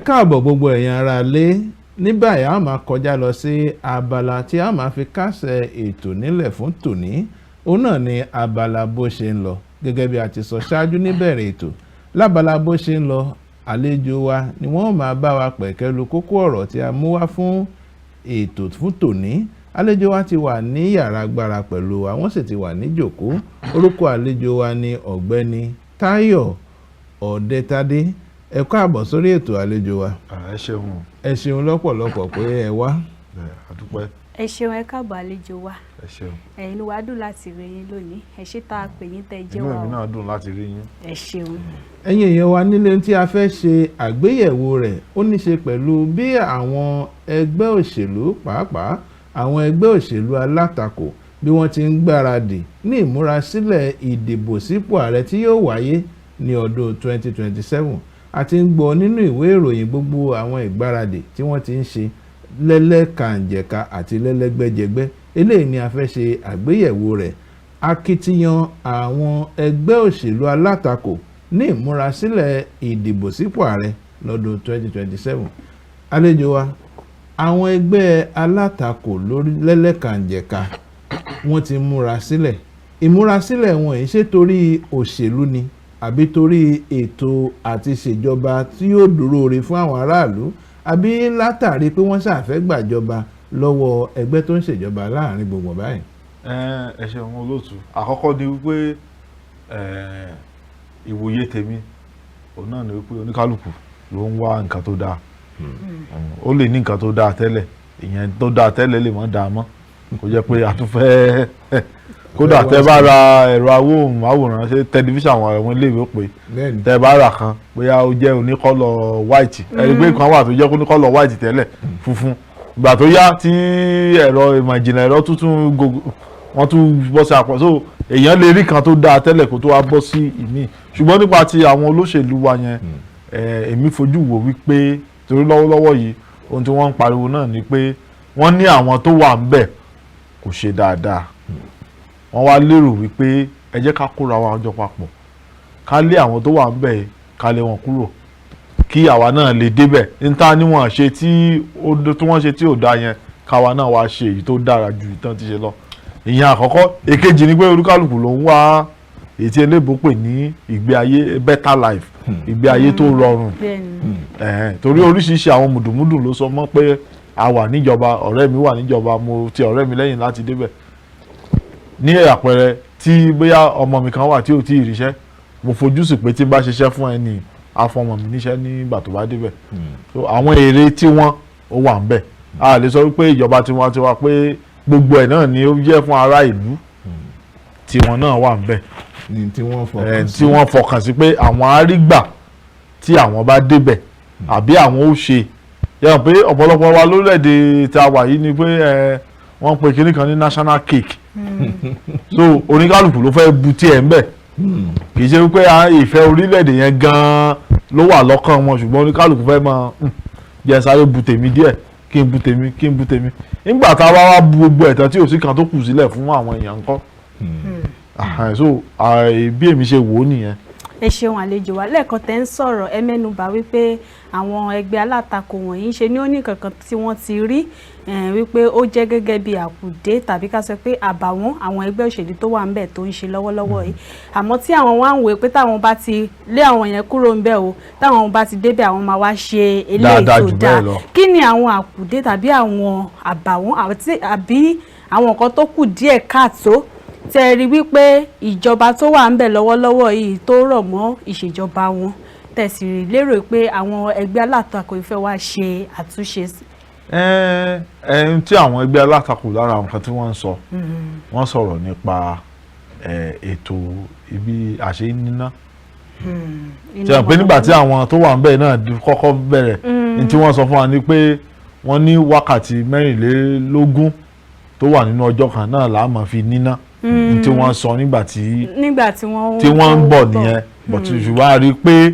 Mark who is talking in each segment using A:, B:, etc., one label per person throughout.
A: káàbọ̀ gbogbo ẹ̀yin ará lé. Ní báyìí a máa kọjá lọ sí abala tí a máa fi kásẹ̀ ètò nílẹ̀ fún tòní. Òun náà ni abala bó ṣe ń lọ. Gẹ́gẹ́ bí a ti sọ ṣáájú níbẹ̀rẹ̀ ètò, lábala bó ṣe ń lọ, àlejò wa ni wọ́n máa bá wa pẹ̀kẹ́lu kókó ọ̀rọ̀ tí a mú wá fún ètò fún tòní. Àlejò wa ti wà ní yàrá agbára pẹ̀lú wa, wọ́n sì ti wà ní jòkó. Orúkọ àlejò wa ni Ọ̀gbẹ́ni Táyọ̀ Ọ̀dẹ́tadé. Ẹ káàbọ̀ sórí ètò àlejò wa. Ẹ ṣeun lọ́pọ̀lọpọ̀ pé ẹ wá.
B: Ẹ ṣeun, ẹ káàbọ̀ àlejò wa.
C: Ẹ̀yin
B: ló wá dùn láti rí yín lónìí. Ẹ ṣé tá a pè yín tẹ́ jẹ́ wa.
C: Inú mi náà dùn láti rí yín.
B: Ẹ ṣeun.
A: Ẹ̀yin èèyàn wa nílé tí a fẹ́ ṣe àgbéyẹ̀wò rẹ̀ ó ní ṣe pẹ̀lú bí àwọn ẹgbẹ́ òṣèlú pàápàá àwọn ẹgbẹ́ òṣèlú alátakò bí wọ́n ti ń gbáradì ní ìmúrasílẹ̀ ìdìbò sípò ààrẹ tí yóò wáyé ní ọdún 2027. A ti ń gbọ́ nínú ìwé ìròyìn gbogbo àwọn ìgbáradì tí wọ́n ti ń ṣe lẹ́lẹ́kànjẹ̀ka àti lẹ́lẹ́gbẹ́jẹgbẹ́. Eléyìí ni a fẹ́ ṣe àgbéyẹ̀wò rẹ̀. Akitiyan àwọn ẹgbẹ́ òṣèlú alátakò ní ìmúrasílẹ̀ ìdìbò sípò ààrẹ lọ́dún 2027. Àlejò wa, àwọn ẹgbẹ́ alátakò lórí lẹ́lẹ́kànjẹ̀ka wọ́n ti múra sílẹ̀. Ìmúrasílẹ̀ wọn yìí ṣe torí òṣèlú ni àbí torí ètò àti ìṣèjọba tí yóò dúró re fún àwọn aráàlú, àbí látàrí pé wọ́n ṣàfẹ́ gbàjọba lọ́wọ́ ẹgbẹ́ tó ń ṣèjọba láàrin gbogbo báyìí.
C: Ẹ ṣeun olóòtú. Àkọ́kọ́ ni wípé ìwòye tèmi òun náà ni wípé oníkálùkù ló ń wá nǹkan tó dáa. Ó lè ní nǹkan tó dáa tẹ́lẹ̀, ìyẹn tó dáa tẹ́lẹ̀ lè mọ́ dáa mọ́, kò jẹ́ pé a tún fẹ́ kódà tẹ́ bá ra ẹ̀rọ awòrán ṣe tẹlifíṣàn àwọn iléèwé pé tẹ́ bá rà kan bóyá ó jẹ́ oníkọ́lọ̀ white, ẹ̀rí pé kan wà tó jẹ́ oníkọ́lọ̀ white tẹ́lẹ̀ funfun, ìgbà tó yá tí ẹ̀rọ ìmọ̀ ìjìnlẹ̀ ẹ̀rọ tuntun wọ́n tún bọ́ sí àpọ̀, so èèyàn lè rí kan tó dáa tẹ́lẹ̀ kó tó wá bọ́ sí ìmí. Ṣùgbọ́n nípa ti àwọn olóṣèlú wa yẹn, èmi fojú wò wípé torí lọ́wọ́lọ́wọ́ yìí ohun tí wọ́n ń pariwo náà ni pé wọ́n ní àwọn tó wà ń bẹ̀ kò ṣe dáadáa. Wọ́n wá lérò wípé ẹ jẹ́ ká kóra wa jọ papọ̀, ká lé àwọn tó wà ń bẹ̀ ká lé wọn kúrò kí àwa náà lè débẹ̀. Níta ni wọ́n ṣe tí wọ́n ṣe tí ò dáa yẹn káwa náà wá ṣe èyí tó dára ju ìtàn ti ṣe lọ. Ìyẹn àkọ́kọ́. Èkejì ni pé olúkálùkù ló ń wá èyí tí eléèbó pè ní ìgbé ayé better life, ìgbé ayé tó rọrùn. Torí oríṣiríṣi àwọn mùdùmùdù ló sọ mọ́ pé a wà níjọba, ọ̀rẹ́ mi wà níjọba, mo ti ọ̀rẹ́ mi lẹ́yìn láti débẹ̀. Ní àpẹẹrẹ tí bóyá ọmọ mi kan wà tí ò tí ì ríṣẹ́, mo fojú sí pé tí bá ṣiṣẹ́ fún ẹni afọmọ mi níṣẹ́ nígbà tó bá débẹ̀. So àwọn èrè tí wọ́n ó wà ń bẹ̀. A lè sọ wípé ìjọba tiwa pé gbogbo ẹ̀ náà ni ó jẹ́ fún ará ìlú, tiwọn náà wà ń bẹ̀.
A: Tí
C: wọ́n fọkàn sí pé àwọn arígbà tí àwọn bá débẹ̀ àbí àwọn ó ṣe. Yẹ́n pé ọ̀pọ̀lọpọ̀ wa lórílẹ̀‐èdè tí a wà yìí ni pé wọ́n pe kinní kan ní national cake. So oníkálùkù ló fẹ́ bu tiẹ̀ ń bẹ̀. Kì í ṣe wípé ìfẹ́ orílẹ̀‐èdè yẹn gan-an ló wà lọ́kàn wọn, ṣùgbọ́n oníkálùkù fẹ́ máa jẹ́ sáré bu tèmi díẹ̀, kí n bu tèmi. Nígbà tá a wá bu gbogbo ẹ̀tàn tí ò sí kan tó kù sílẹ̀ fún àwọn èèyàn ńkọ́. So bí èmi ṣe wò ó nìyẹn.
B: Ẹ ṣeun àlejò wa. Lẹ́ẹ̀kan tẹ́ ń sọ̀rọ̀ ẹ mẹ́nubà wípé àwọn ẹgbẹ́ alátakò wọ̀nyí ṣe ní ó ní kankan tí wọ́n ti rí wípé ó jẹ́ gẹ́gẹ́ bí àkùdé tàbí ká sọ pé àbàwọ́n àwọn ẹgbẹ́ òṣèlú tó wà ń bẹ̀ tó ń ṣe lọ́wọ́lọ́wọ́ yìí. Àmọ́ tí àwọn wá ń wò pé táwọn bá ti lé àwọn yẹn kúrò ń bẹ̀ o, táwọn bá ti débẹ̀ àwọn máa wá ṣe eléyìí tó dáa. Kí ni àwọn àkùdé tàbí àwọn àbàwọ́n àbí àwọn nǹkan tó kù díẹ̀ káàtó tẹ́ rí wípé ìjọba tó wà ń bẹ̀ lọ́wọ́lọ́wọ́ yìí tó rọ̀ mọ́ ìṣèjọba wọn tẹ̀sí lérò pé àwọn ẹgbẹ́ alátakò ìfẹ́ wá ṣe àtúnṣe sí?
C: Tí àwọn ẹgbẹ́ alátakò lára nǹkan tí wọ́n ń sọ, wọ́n sọ̀rọ̀ nípa ètò ibi àṣẹ níná. Ṣé ẹ pé nígbà tí àwọn tó wà ń bẹ̀ náà kọ́kọ́ bẹ̀rẹ̀ ní tí wọ́n sọ fún wa ni pé wọ́n ní wákàtí 24 tó wà nínú ọjọ́ kan náà la máa fi níná. Tí wọ́n sọ nígbà tí wọ́n ń bọ̀ nìyẹn. Ṣùgbọ́n a rí i pé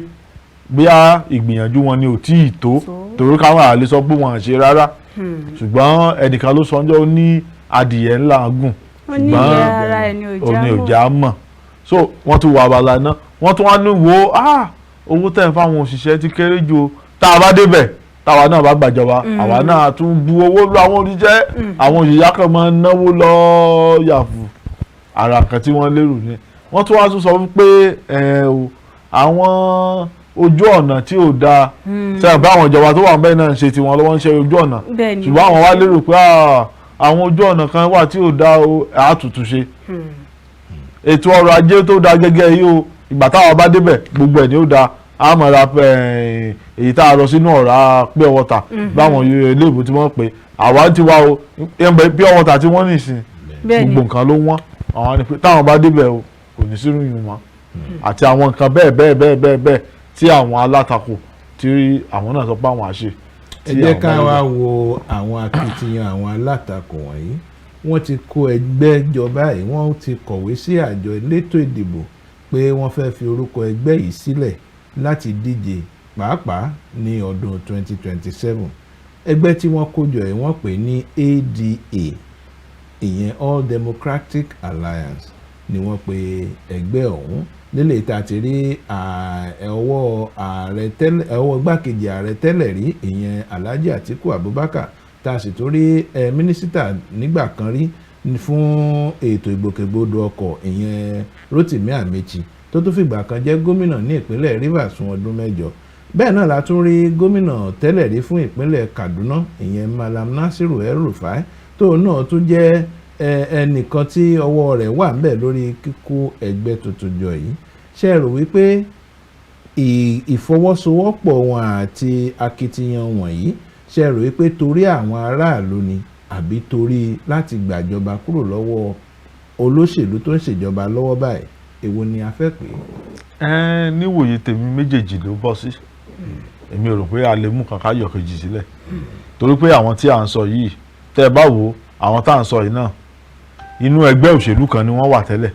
C: bóyá ìgbìyànjú wọn ni ò tí ì tó, torí káwọn àlè sọ pé wọn à ṣe rárá. Ṣùgbọ́n ẹnìkan ló sọ ọjọ́ ó ní adìyẹ ńlá gùn, ṣùgbọ́n òní òjá mọ̀. So wọ́n tún wà abala náà, wọ́n tún wá ní wo owó tẹ̀ ń fáwọn òṣìṣẹ́ ti kéré ju tá a bá débẹ̀ táwa náà bá gbàjọba àwa náà tún bu owó lọ àwọn oníṣẹ́ àwọn òṣìṣẹ́ kan máa ń náwó lọ yàfù ara kan tí wọ́n lérò ni wọ́n tún wá tún sọ pé àwọn ojú ọ̀nà tí ò dáa sẹ́yìn bá àwọn ìjọba tó wà bẹ́ẹ̀ náà ń ṣe tiwọn lọ́wọ́ ń ṣe ojú ọ̀nà ṣùgbọ́n àwọn wá lérò pé àwọn ojú ọ̀nà kan wà tí ò dáa àtútù ṣe ètò ọrọ̀ ajé tó dáa gẹ́gẹ́ yìí o ìgbà táwọn bá débẹ̀ gbogbo ẹ̀ ni ó dáa a máa ra èyí tá a rọ sínú ọ̀rá pure water báwọn ilé ìbò tí wọ́n pè àwa ti wá o pure water tí wọ́n nìsín gbogbo nǹkan ló wọ́n àwọn ni pé táwọn bá débẹ̀ o kò ní sírú yìí mọ́ àti àwọn nǹkan bẹ́ẹ̀ tí àwọn alátakò tí àwọn náà sọ pé àwọn àṣe.
A: ẹ jẹ́ ká wá wo àwọn akitiyan àwọn alátakò wọ̀nyí wọ́n ti kó ẹgbẹ́ jọ báyìí wọ́n ti kọ̀wé sí àjọ elétò ìdìbò pé wọ́n fẹ́ fi orúkọ ẹgbẹ́ yìí sílẹ̀ láti díje pàápàá ní ọdún 2027 ẹgbẹ́ tí wọ́n kó jọ yìí wọ́n pè ní ADA ìyẹn All Democratic Alliance ni wọ́n pe ẹgbẹ́ ọ̀hún nílé ìta ti rí ọwọ́ igbákejì ààrẹ tẹ́lẹ̀ rí ìyẹn Alhaji Atiku Abubakar tá a sì tó rí mínísítà nígbà kan rí fún ètò ìgbòkègbodò ọkọ̀ ìyẹn Rotimi Amechi tó tún fìgbà kan jẹ́ gómìnà ní ìpínlẹ̀ Rivers fún ọdún 8 bẹ́ẹ̀ náà la tún rí gómìnà tẹ́lẹ̀ rí fún ìpínlẹ̀ Kaduna ìyẹn Malam Nasiru El-Rufai tóun náà tún jẹ́ ẹnìkan tí ọwọ́ rẹ̀ wà ń bẹ̀ lórí kíkó ẹgbẹ́ tuntun jọ yìí ṣe rò wípé ìfọwọ́sowọ́pọ̀ wọn àti akitiyan wọ̀nyí ṣe rò wípé torí àwọn aráàlú ni àbí torí láti gbàjọba kúrò lọ́wọ́ olóṣèlú tó ń ṣèjọba lọ́wọ́ báyìí èwo ni a fẹ́ pè é.
C: níwòye tèmi méjèèjì ló bọ́ sí èmi ò rò pé a lè mú kankan yọ kejì sílẹ̀ torí pé àwọn tí à ń sọ yìí tẹ́ ẹ bá wò àwọn tá à ń sọ yìí náà inú ẹgbẹ́ òṣèlú kan ni wọ́n wà tẹ́lẹ̀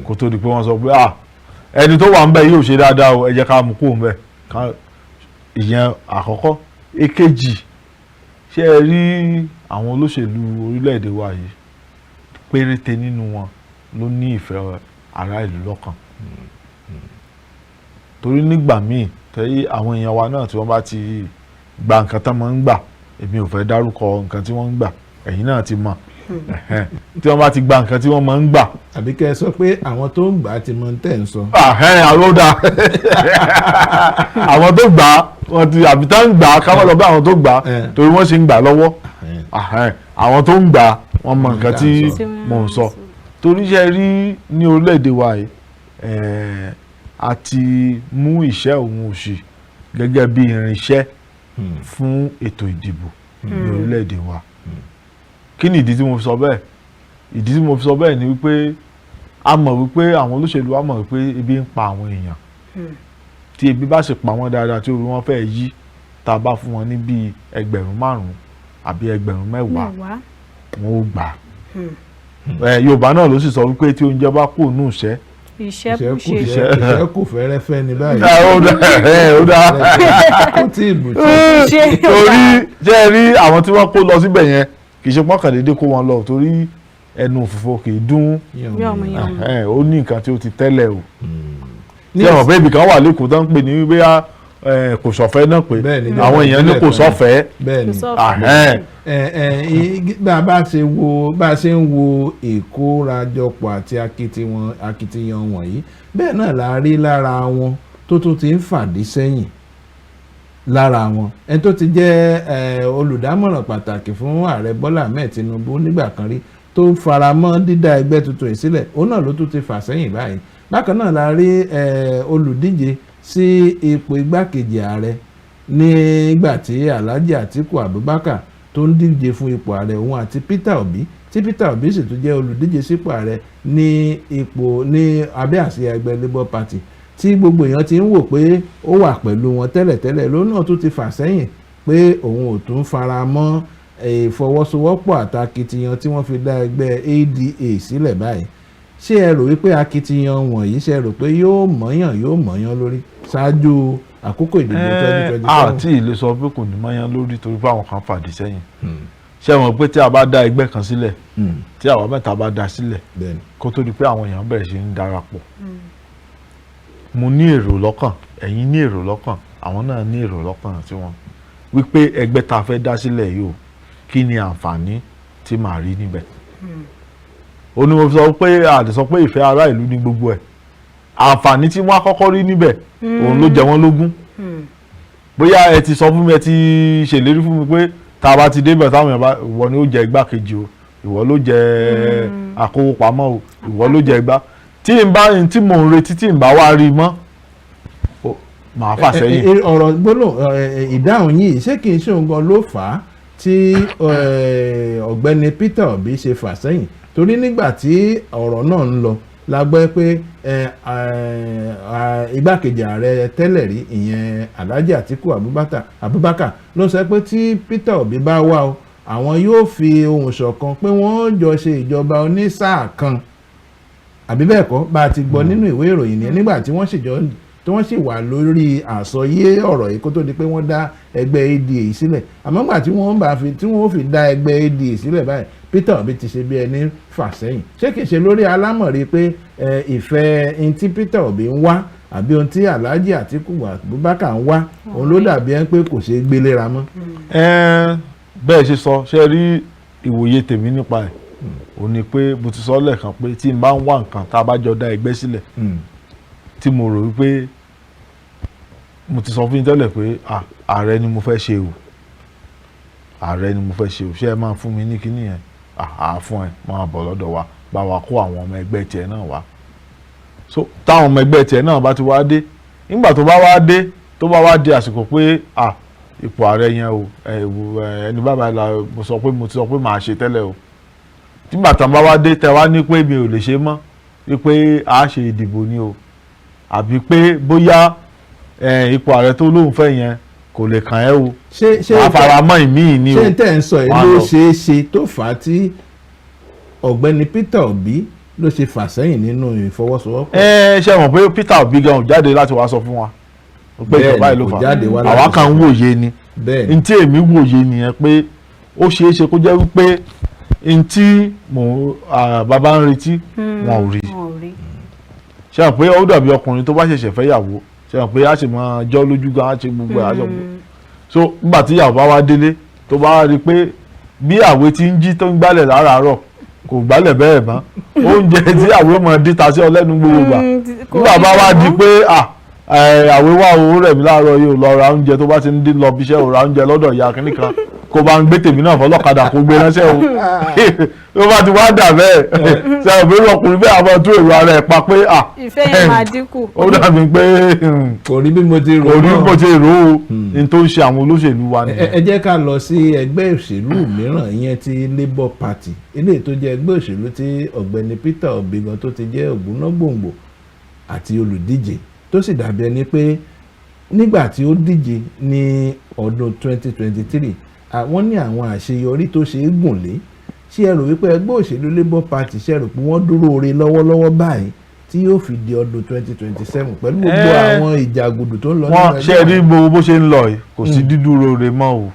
C: kó tó di pé wọ́n sọ pé ẹni tó wà ń bẹ̀ yóò ṣe dáadáa o ẹ jẹ́ ká mú kó ń bẹ̀ ìyẹn àkọ́kọ́ èkejì ṣé ẹ rí àwọn olóṣèlú orílẹ̀-èdè wa yìí péréte nínú wọn ló ní ìfẹ́ ará ìlú lọ́kàn torí nígbà míì tẹ́yí àwọn èèyàn wa náà tí wọ́n bá ti gba nǹkan tán máa ń gbà èmi ò fẹ́ dárúkọ nǹkan tí wọ́n ń gbà ẹ̀yin náà ti mọ̀ tí wọ́n bá ti gba nǹkan tí wọ́n máa ń gbà.
A: àbí kẹ́ ẹ sọ pé àwọn tó ń gbà á ti mọ tẹ́ ń sọ.
C: àwọn dà àwọn tó gbà á wọ́n ti àbí tá ń gbà á káwọn lọ bí àwọn tó gbà á torí wọ́n ṣe ń gbà lọ́wọ́ àwọn tó ń gbà á wọ́n mọ nǹkan tí mò ń sọ torí ṣe rí ní orílẹ̀-èdè wa yìí a ti mú ìṣẹ́ òun òṣì gẹ́gẹ́ bí irinṣẹ́ fún ètò ìdìbò ní orílẹ̀-èdè wa. Kí ni ìdí tí mo fi sọ bẹ́ẹ̀? Ìdí tí mo fi sọ bẹ́ẹ̀ ni wípé a mọ̀ wípé àwọn olóṣèlú wa mọ̀ wípé ebi ń pa àwọn èèyàn tí ebi bá sì pa wọ́n dáadáa tí orí wọn fẹ́ yí tá a bá fún wọn ní bíi 5,000 àbí 10,000 wọn ò gbà. Yorùbá náà ló sì sọ wípé tí oúnjẹ bá kù nù ìṣẹ́
A: ìṣẹ́ kù fẹ́rẹ́fẹ́ ní báyìí.
C: ó dáa
A: kó tí ì bù tí.
C: torí jẹ́ rí àwọn tí wọ́n kó lọ síbẹ̀ yẹn kì í ṣe pọ́n kàdédé kó wọn lọ torí ẹnu òfìfo kì í dún ó ní nǹkan tí ó ti tẹ́lẹ̀ o. tí àwọn bẹ́ẹ̀ ibì kan wà lẹ́kọ̀ọ́ tó ń pè ní bóyá kò sọ̀fẹ́ náà pé àwọn èèyàn ní kò sọ̀fẹ́.
A: bá a ṣe ń wo ìkórajọpọ̀ àti akitiyan wọ̀nyí bẹ́ẹ̀ náà la rí lára wọn tó tún ti ń fàdí sẹ́yìn lára wọn ẹni tó ti jẹ́ olùdámọ̀ràn pàtàkì fún ààrẹ Bọ́lá Ahmed Tinubu nígbà kan rí tó fara mọ́ dídá ẹgbẹ́ tuntun ìsílẹ̀ òun náà ló tún ti fà sẹ́yìn báyìí bákan náà la rí olùdíje sí ipò igbákejì ààrẹ nígbà tí Alhaji Atiku Abubakar tó ń díje fún ipò ààrẹ òun àti Peter Obi tí Peter Obi sì tún jẹ́ olùdíje sípò ààrẹ ní abẹ́ àsíá ẹgbẹ́ Labour Party tí gbogbo èèyàn ti ń wò pé ó wà pẹ̀lú wọn tẹ́lẹ̀tẹ́lẹ̀ ló náà tún ti fà sẹ́yìn pé òun ò tún fara mọ́ ìfọwọ́sowọ́pọ̀ àtakitiyan tí wọ́n fi dá ẹgbẹ́ ADA sílẹ̀ báyìí ṣé ẹ rò wípé akitiyan wọ̀nyí ṣe rò pé yóò mọ̀yán lórí ṣáájú àkókò ìdìbò 2027.
C: àti ìlè sọ pé kò ní mọ̀yán lórí torí pé àwọn kan fàdí sẹ́yìn ṣé ẹ mọ̀ pé tí a bá dá ẹgbẹ́ kan sílẹ̀ tí àwa mẹ́ta bá dá sílẹ̀ kó tó di pé àwọn èèyàn bẹ̀rẹ̀ sí ń darapọ̀ mo ní èrò lọ́kàn ẹ̀yin ní èrò lọ́kàn àwọn náà ní èrò lọ́kàn tí wọ́n wípé ẹgbẹ́ tá a fẹ́ dá sílẹ̀ yìí o kí ni àǹfààní tí màá rí níbẹ̀. ó ní mo sọ pé àdè sọ pé ìfẹ́ ará ìlú ní gbogbo ẹ̀ àǹfààní tí wọ́n á kọ́kọ́ rí níbẹ̀ òun ló jẹ wọ́n lógún. bóyá ẹ ti sọ fún mi ẹ ti ṣèlérí fún mi pé tá a bá ti débẹ̀ táwọn èèyàn bá ìwọ ni ó jẹ igbákejì o ìwọ ló jẹ àkówópamọ́ o ìwọ ló jẹ igbá tí mò ń retí tí n bá wá rí mọ́ màá fà sẹ́yìn.
A: ọ̀rọ̀ gbólóhùn ìdáhùn yìí ṣé kìí ṣe òun gan ló fà á tí ọ̀gbẹ́ni Peter Obi ṣe fà sẹ́yìn torí nígbà tí ọ̀rọ̀ náà ń lọ la gbọ́ pé igbákejì ààrẹ tẹ́lẹ̀ rí ìyẹn Alhaji Atiku Abubakar ló sọ pé tí Peter Obi bá wá o àwọn yóò fi ohùn ṣọ̀kan pé wọ́n jọ ṣe ìjọba onísáà kan àbí bẹ́ẹ̀ kọ́ bá a ti gbọ́ nínú ìwé ìròyìn yẹn nígbà tí wọ́n sì wà lórí àsọyé ọ̀rọ̀ yìí kó tó di pé wọ́n dá ẹgbẹ́ ADA sílẹ̀ àmọ́ gbà tí wọ́n fi dá ẹgbẹ́ ADA sílẹ̀ báyìí Peter Obi ti ṣe bí ẹni fà sẹ́yìn ṣé kìí ṣe lórí alámọ̀rí pé ìfẹ́ ohun tí Peter Obi ń wá àbí ohun tí Alhaji Atiku Abubakar ń wá òun ló dàbí ẹni pé kò ṣeé gbéléra mọ́.
C: bẹ́ẹ̀ ṣe sọ ṣe rí ìwòye tèmi nípa ẹ̀ ò ní pé mo ti sọ lẹ́ẹ̀kan pé tí n bá ń wá nǹkan tá a bá jọ dá ẹgbẹ́ sílẹ̀ tí mo rò wípé mo ti sọ fún yín tẹ́lẹ̀ pé ààrẹ ni mo fẹ́ ṣe o ààrẹ ni mo fẹ́ ṣe o ṣé ẹ máa fún mi ní kíní yẹn fún ẹ máa bọ̀ lọ́dọ̀ wa bá wa kó àwọn ọmọ ẹgbẹ́ tiẹ̀ náà wá so táwọn ọmọ ẹgbẹ́ tiẹ̀ náà bá ti wá dé nígbà tó bá wá dé tó bá wá di àsìkò pé ipò ààrẹ yẹn o ẹni bàbá la mo ti sọ pé màá ṣe tẹ́lẹ̀ o nígbà tá a bá wá dé tẹ wá ní pé mi ò lè ṣe mọ́ wípé a ṣe ìdìbò ni o àbí pé bóyá ipò ààrẹ tó lóun fẹ́ yẹn kò lè kàn ẹ́ o àfaramọ́ ìmíì ni o.
A: ṣé tẹ̀ ń sọ yìí ló ṣeé ṣe tó fà á tí ọ̀gbẹ́ni Peter Obi ló ṣe fà sẹ́yìn nínú ìfọwọ́sowọ́pọ̀.
C: ṣe mọ̀ pé Peter Obi gan jáde láti wá sọ fún wa pé ìjọba ìlú fà àwa kan ń wòye ni n tí èmi wòye nìyẹn pé ó ṣeé ṣe kó jẹ́ wípé n tí bàbá ń retí wọn ò rí ṣe mọ̀ pé ó dàbí ọkùnrin tó bá ṣẹ̀ṣẹ̀ fẹ́ yàwó ṣe mọ̀ pé a ṣe máa jọ́ lójú gan a ṣe gbogbo ẹ̀ aṣọ so nígbà tí ìyàwó bá wá délé tó bá rí i pé bí àwé ti ń jí tó ń gbálẹ̀ láràárọ̀ kò gbálẹ̀ bẹ́ẹ̀ mọ́ oúnjẹ tí àwé mọ̀ díta sí ọlẹ́nu gbogbo gbà nígbà bá wá di pé àwé wà owó rẹ̀ mí láàárọ̀ yìí ò lọ ra oúnjẹ tó bá ti ń dín lọ bíṣẹ́ ò ra oúnjẹ lọ́dọ̀ ìyá kínní kan kó bá ń gbé tèmi náà fọlọ́kadà kó gbé ránṣẹ́ o tó bá ti wá dà bẹ́ẹ̀ ṣe àbẹ̀rẹ̀ ọkùnrin bẹ́ẹ̀ àwọn tó èrò ara ẹ̀ pa pé
B: ìfẹ́ yẹn máa dínkù.
C: ó dàbí pé
A: kò rí bí mo ti rò ó
C: kò rí bí mo ti rò ó ní tó ń ṣe àwọn olóṣèlú wa nìyẹn.
A: ẹ jẹ́ ká lọ sí ẹgbẹ́ òṣèlú mìíràn ìyẹn ti Labour Party eléyìí tó jẹ́ ẹgbẹ́ òṣèlú tí ọ̀gbẹ́ni Peter Obi gan tó ti jẹ́ ògúnnágbòǹgbò àti olùdíje tó sì dàbí ẹni pé nígbà tí ó díje ní ọdún 2023 àwọn ní àwọn àṣeyọrí tó ṣe é gùn lé ṣé ẹ rò wípé ẹgbẹ́ òṣèlú Labour Party ṣe rò pé wọ́n dúró re lọ́wọ́lọ́wọ́ báyìí tí yóò fi di ọdún 2027 pẹ̀lú gbogbo àwọn ìjàgùdù tó ń lọ nínú ẹgbẹ́.
C: wọ́n ṣe rí gbogbo bó ṣe ń lọ yìí kò sí dídúró re mọ́ o.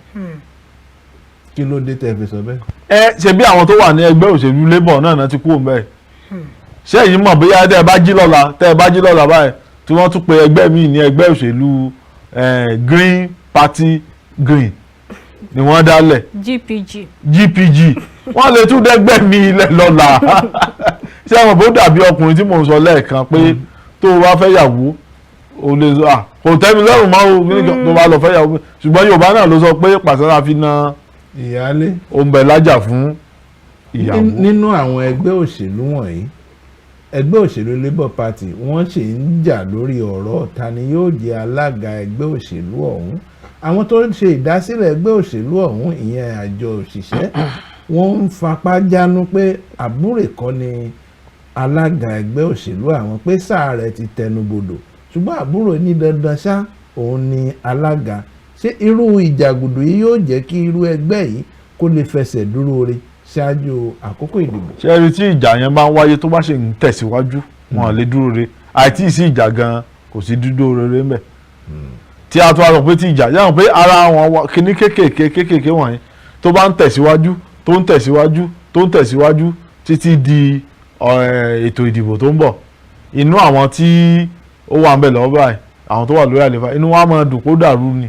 A: kí ló dé tẹ́ fi sọ bẹ́ẹ̀.
C: ṣe bí àwọn tó wà ní ẹgbẹ́ òṣèlú Labour náà ti kú òun bẹ́ẹ̀ ṣé èyí mọ̀ bóyá tẹ́ ẹ bá jí lọ́la báyìí tí wọ́n tún pe ẹgbẹ́ míì ní ẹgbẹ́ òṣèlú Green Party Green ni wọ́n dálẹ̀ GPG wọ́n lè tún dẹ́gbẹ́ mi ilẹ̀ lọ́la ṣé àwọn bó dàbí ọkùnrin tí mò ń sọ lẹ́ẹ̀kan pé tó o bá fẹ́ yàwó o lè sọ kò tẹ́ mi lọ́rùn mọ́ o tó bá lọ fẹ́ yàwó ṣùgbọ́n Yorùbá náà ló sọ pé pàṣẹ fi na
A: ìyálé
C: òǹbẹ̀ lájà fún ìyàwó.
A: nínú àwọn ẹgbẹ́ òṣèlú wọ̀nyí ẹgbẹ́ òṣèlú Labour Party wọ́n sì ń jà lórí ọ̀rọ̀ ta ni yóò jẹ́ alága ẹgbẹ́ òṣèlú ọ̀hún àwọn tó ń ṣe ìdásílẹ̀ ẹgbẹ́ òṣèlú ọ̀hún ìyẹn àjọ òṣìṣẹ́ wọ́n ń fapá jánu pé àbúrò kọ́ ni alága ẹgbẹ́ òṣèlú àwọn pé sáà rẹ̀ ti tẹnubodò ṣùgbọ́n àbúrò ní dandan ṣá òun ni alága ṣé irú ìjàgùdù yìí yóò jẹ́ kí irú ẹgbẹ́ yìí kó lè fẹsẹ̀ dúró re ṣáájú àkókò ìdìbò.
C: ṣé ẹni tí ìjà yẹn bá ń wáyé tó bá ṣe ń tẹ̀síwájú wọn lè dúró re àìtí sí ìjà gan kò sí dídúró rere ńbẹ̀ tí a tó a sọ pé tí ìjà yàrá pé ara wọn kíní kéékèèké wọ̀nyí tó bá ń tẹ̀síwájú tó ń tẹ̀síwájú tó ń tẹ̀síwájú títí di ètò ìdìbò tó ń bọ̀ inú àwọn tí ó wà ń bẹ̀ lọ́wọ́ báyìí àwọn tó wà lórí àlefa inú wa máa dùn kó dàrú ni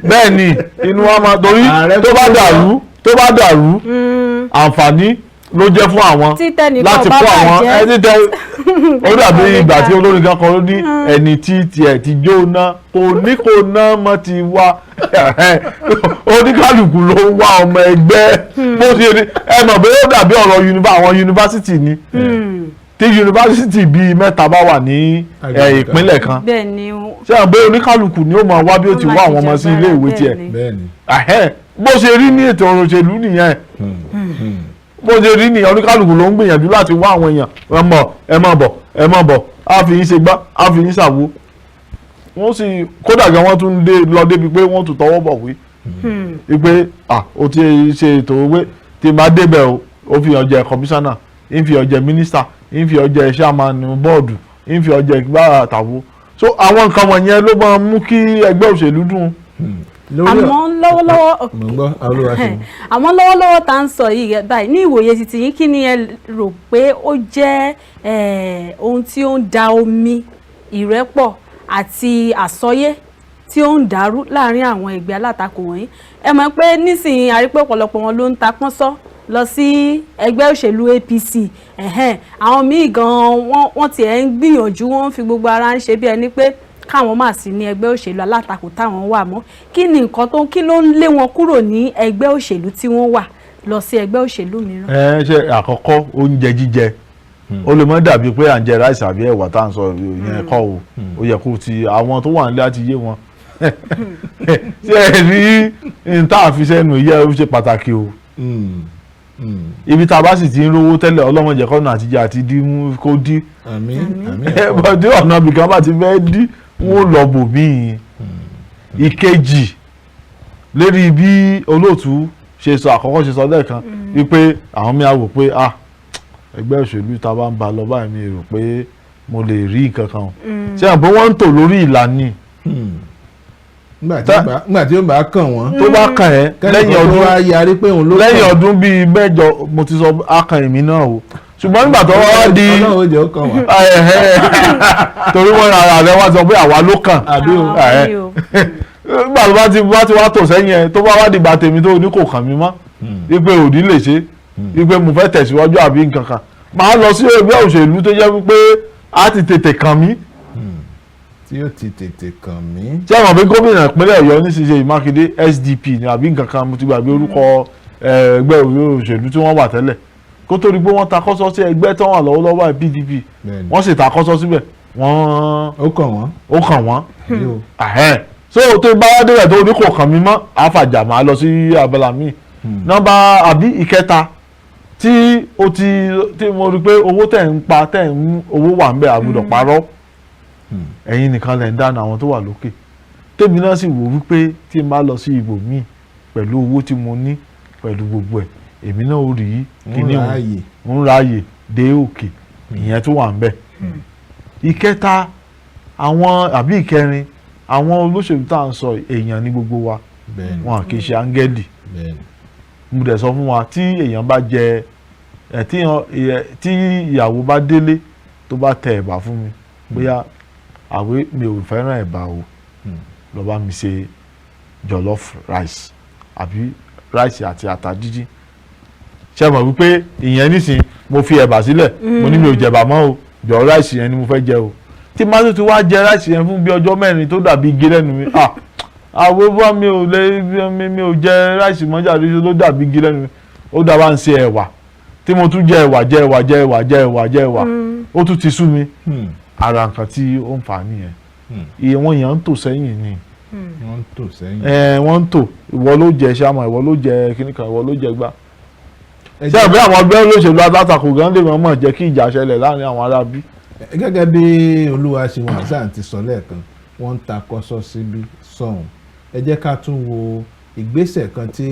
C: bẹ́ẹ̀ ni inú wa máa torí tó bá dàrú àǹfààní ló jẹ́ fún àwọn láti kó àwọn ẹni tẹ ó dàbí ìgbà tí olórin kan kan ló ní ẹni tí tiẹ̀ ti jóná kò ná mọ́ ti wá oníkálùkù ló ń wá ọmọ ẹgbẹ́ bó ṣe rí ẹ mọ̀ pé ó dàbí ọ̀rọ̀ àwọn yunifásitì ni tí yunifásitì bíi mẹ́ta bá wà ní ìpínlẹ̀ kan ṣé àwọn pé oníkálùkù ni ó máa wá bí ó ti wá àwọn ọmọ sí ilé ìwé tiẹ̀ bó ṣe rí ní ètò ọ̀rọ̀ òṣèlú nìyẹn bó ṣe rí nìyẹn oníkálùkù ló ń gbìyànjú láti wá àwọn èèyàn ẹ má bọ̀ á fi yín ṣe gbá á fi yín ṣàwo wọ́n sì kódà gan wọ́n tún lọ débi pé wọ́n tún tọwọ́ bọ̀ wí wípé ó ti ṣe ètò owó tí máa débẹ̀ ó fi hàn jẹ́ kọmíṣánná ń fi hàn jẹ́ mínísítà ń fi hàn jẹ́ chairman bọ́ọ̀dù ń fi hàn jẹ́ ìgbà àtàwọ̀ so àwọn nǹkan wọ̀nyẹn ló máa ń mú kí ẹgbẹ́ òṣèlú dùn.
B: àmọ́ lọ́wọ́lọ́wọ́ tá à ń sọ yìí báyìí ní ìwòye títí yín kí ni ẹ rò pé ó jẹ́ ohun tí ó ń da omi ìrẹ́pọ̀ àti àsọyé tí ó ń dàrú láàrin àwọn ẹgbẹ́ alátakò wọ̀nyí ẹ mọ̀ pé nísìnyí àrípé ọ̀pọ̀lọpọ̀ wọn ló ń ta pọ́nsọ́ lọ sí ẹgbẹ́ òṣèlú APC àwọn míì gan wọ́n tiẹ̀ ń gbìyànjú wọ́n fi gbogbo ara ń ṣe bí ẹni pé káwọn máa sí ní ẹgbẹ́ òṣèlú alátakò táwọn wà mọ́ kí ni nǹkan kí ló ń lé wọn kúrò ní ẹgbẹ́ òṣèlú tí wọ́n wà lọ sí ẹgbẹ́ òṣèlú mìíràn.
C: ṣe àkọ́kọ́ oúnjẹ jíjẹ ó lè mọ́ dàbí pé à ń jẹ ráìsì àbí ẹ̀wà tá à ń sọ ìyẹn kọ́ o ó yẹ kó ti àwọn tó wà nílé àti yé wọn ṣé ẹ rí n tá a fi sẹ́nu yẹ ó ṣe pàtàkì o ibi tá a bá sì ti ń rówó tẹ́lẹ̀ ọlọ́mọdé kọ́nà àtijọ́ àti dí kó dí bọ́dé ọ̀nà ibìkan bá ti fẹ́ dí wọ́n lọ bò míì ìkejì lérí bí olóòtú ṣe sọ àkọ́kọ́ ṣe sọ lẹ́ẹ̀kan wípé àwọn mi á wò pé ẹgbẹ́ òṣèlú tá a bá ń ba lọ báyìí mi rò pé mo lè rí nǹkan kan o ṣé àbọ̀ wọ́n ń tò lórí ìlànà
A: nígbà tí ó bá kàn wọ́n
C: tó bá kàn ẹ́ lẹ́yìn ọdún bíi mẹ́jọ mo ti sọ akàn èmi náà o ṣùgbọ́n nígbà tó wá di torí wọ́n ara rẹ̀ wá sọ pé àwa ló kàn nígbà tó bá ti wá tò sẹ́yìn ẹ̀ tó bá wá dìgbà tèmi tó ní kò kàn mí mọ́ wípé òdì lè ṣe wípé mo fẹ́ tẹ̀síwájú àbí nǹkan kan máa lọ sí ẹgbẹ́ òṣèlú tó jẹ́ wípé á ti tètè kàn mí.
A: tí ó ti tètè kàn mí.
C: tí àwọn bí gómìnà ìpínlẹ̀ Ọ̀yọ́ ní Ṣèyí Mákindé SDP ni àbí nǹkan kan mo ti gbàgbé orúkọ ẹgbẹ́ òṣèlú tí wọ́n wà tẹ́lẹ̀ kó tó rí pé wọ́n ta kọ́sọ́ sí ẹgbẹ́ tó wà lọ́wọ́lọ́wọ́ PDP wọ́n sì ta kọ́sọ́ síbẹ̀
A: ó kàn wọ́n.
C: so tó bá wá débẹ̀ tó ní kò kàn mí mọ́ àfàjà máa lọ sí abala míì nọ́mbà àbí ìkẹta tí mo rí pé owó tẹ̀ ń pa owó wà ń bẹ̀ àbúdọ̀ parọ́ ẹ̀yin nìkan lẹ̀ ń dáná àwọn tó wà lókè tèmi náà sì wò wípé tí n bá lọ sí ibò míì pẹ̀lú owó tí mo ní pẹ̀lú gbogbo ẹ̀ èmi náà ò rí kíní ń ráàyè dé òkè ìyẹn tó wà ń bẹ̀. ìkẹta àwọn àbí ìkẹrin àwọn olóṣèlú tá à ń sọ èèyàn ní gbogbo wa wọn kì í ṣe áńgẹ́lì mo dẹ̀ sọ fún wa tí èèyàn bá jẹ tí ìyàwó bá délé tó bá tẹ ẹ̀bà fún mi bóyá àwé mi ò fẹ́ràn ẹ̀bà o lọ bá mi ṣe jollof rice àbí rice àti ata dídín ṣe mọ̀ wípé ìyẹn nísìn mo fi ẹ̀bà sílẹ̀ mo ní mi ò jẹ̀bà mọ́ o jọ rice yẹn ni mo fẹ́ jẹ o tí má tó ti wá jẹ rice yẹn fún bí ọjọ́ mẹ́rin tó dàbí igi lẹ́nu mi àwọn bá mi ò jẹ rice mọ́jà ló dàbí igi lẹ́nu mi ó dábàá ń ṣe ẹ̀wà tí mo tún jẹ ẹ̀wà ó tún ti sú mi ara nǹkan tí ó ń fà á nìyẹn ìwọ̀n èèyàn ń tò sẹ́yìn ni
A: wọ́n ń tò sẹ́yìn.
C: wọ́n ń tò ìwọ ló jẹ ṣáàmà ìwọ ló jẹ kíníkan ìwọ ló jẹ gbá. ṣé àbí àwọn ọgbẹ́ olóṣèlú alátakò gan lè mọ̀ jẹ́ kí ìjà ṣẹlẹ̀ láàrin àwọn ará bí.
A: gẹ́gẹ́ bí Olúwaṣeun Hasan ti sọ lẹ́ẹ̀kan wọ́n ń ta kọ́sọ́ síbí sọ̀hún ẹ jẹ́ ká tún wo ìgbésẹ̀ kan tí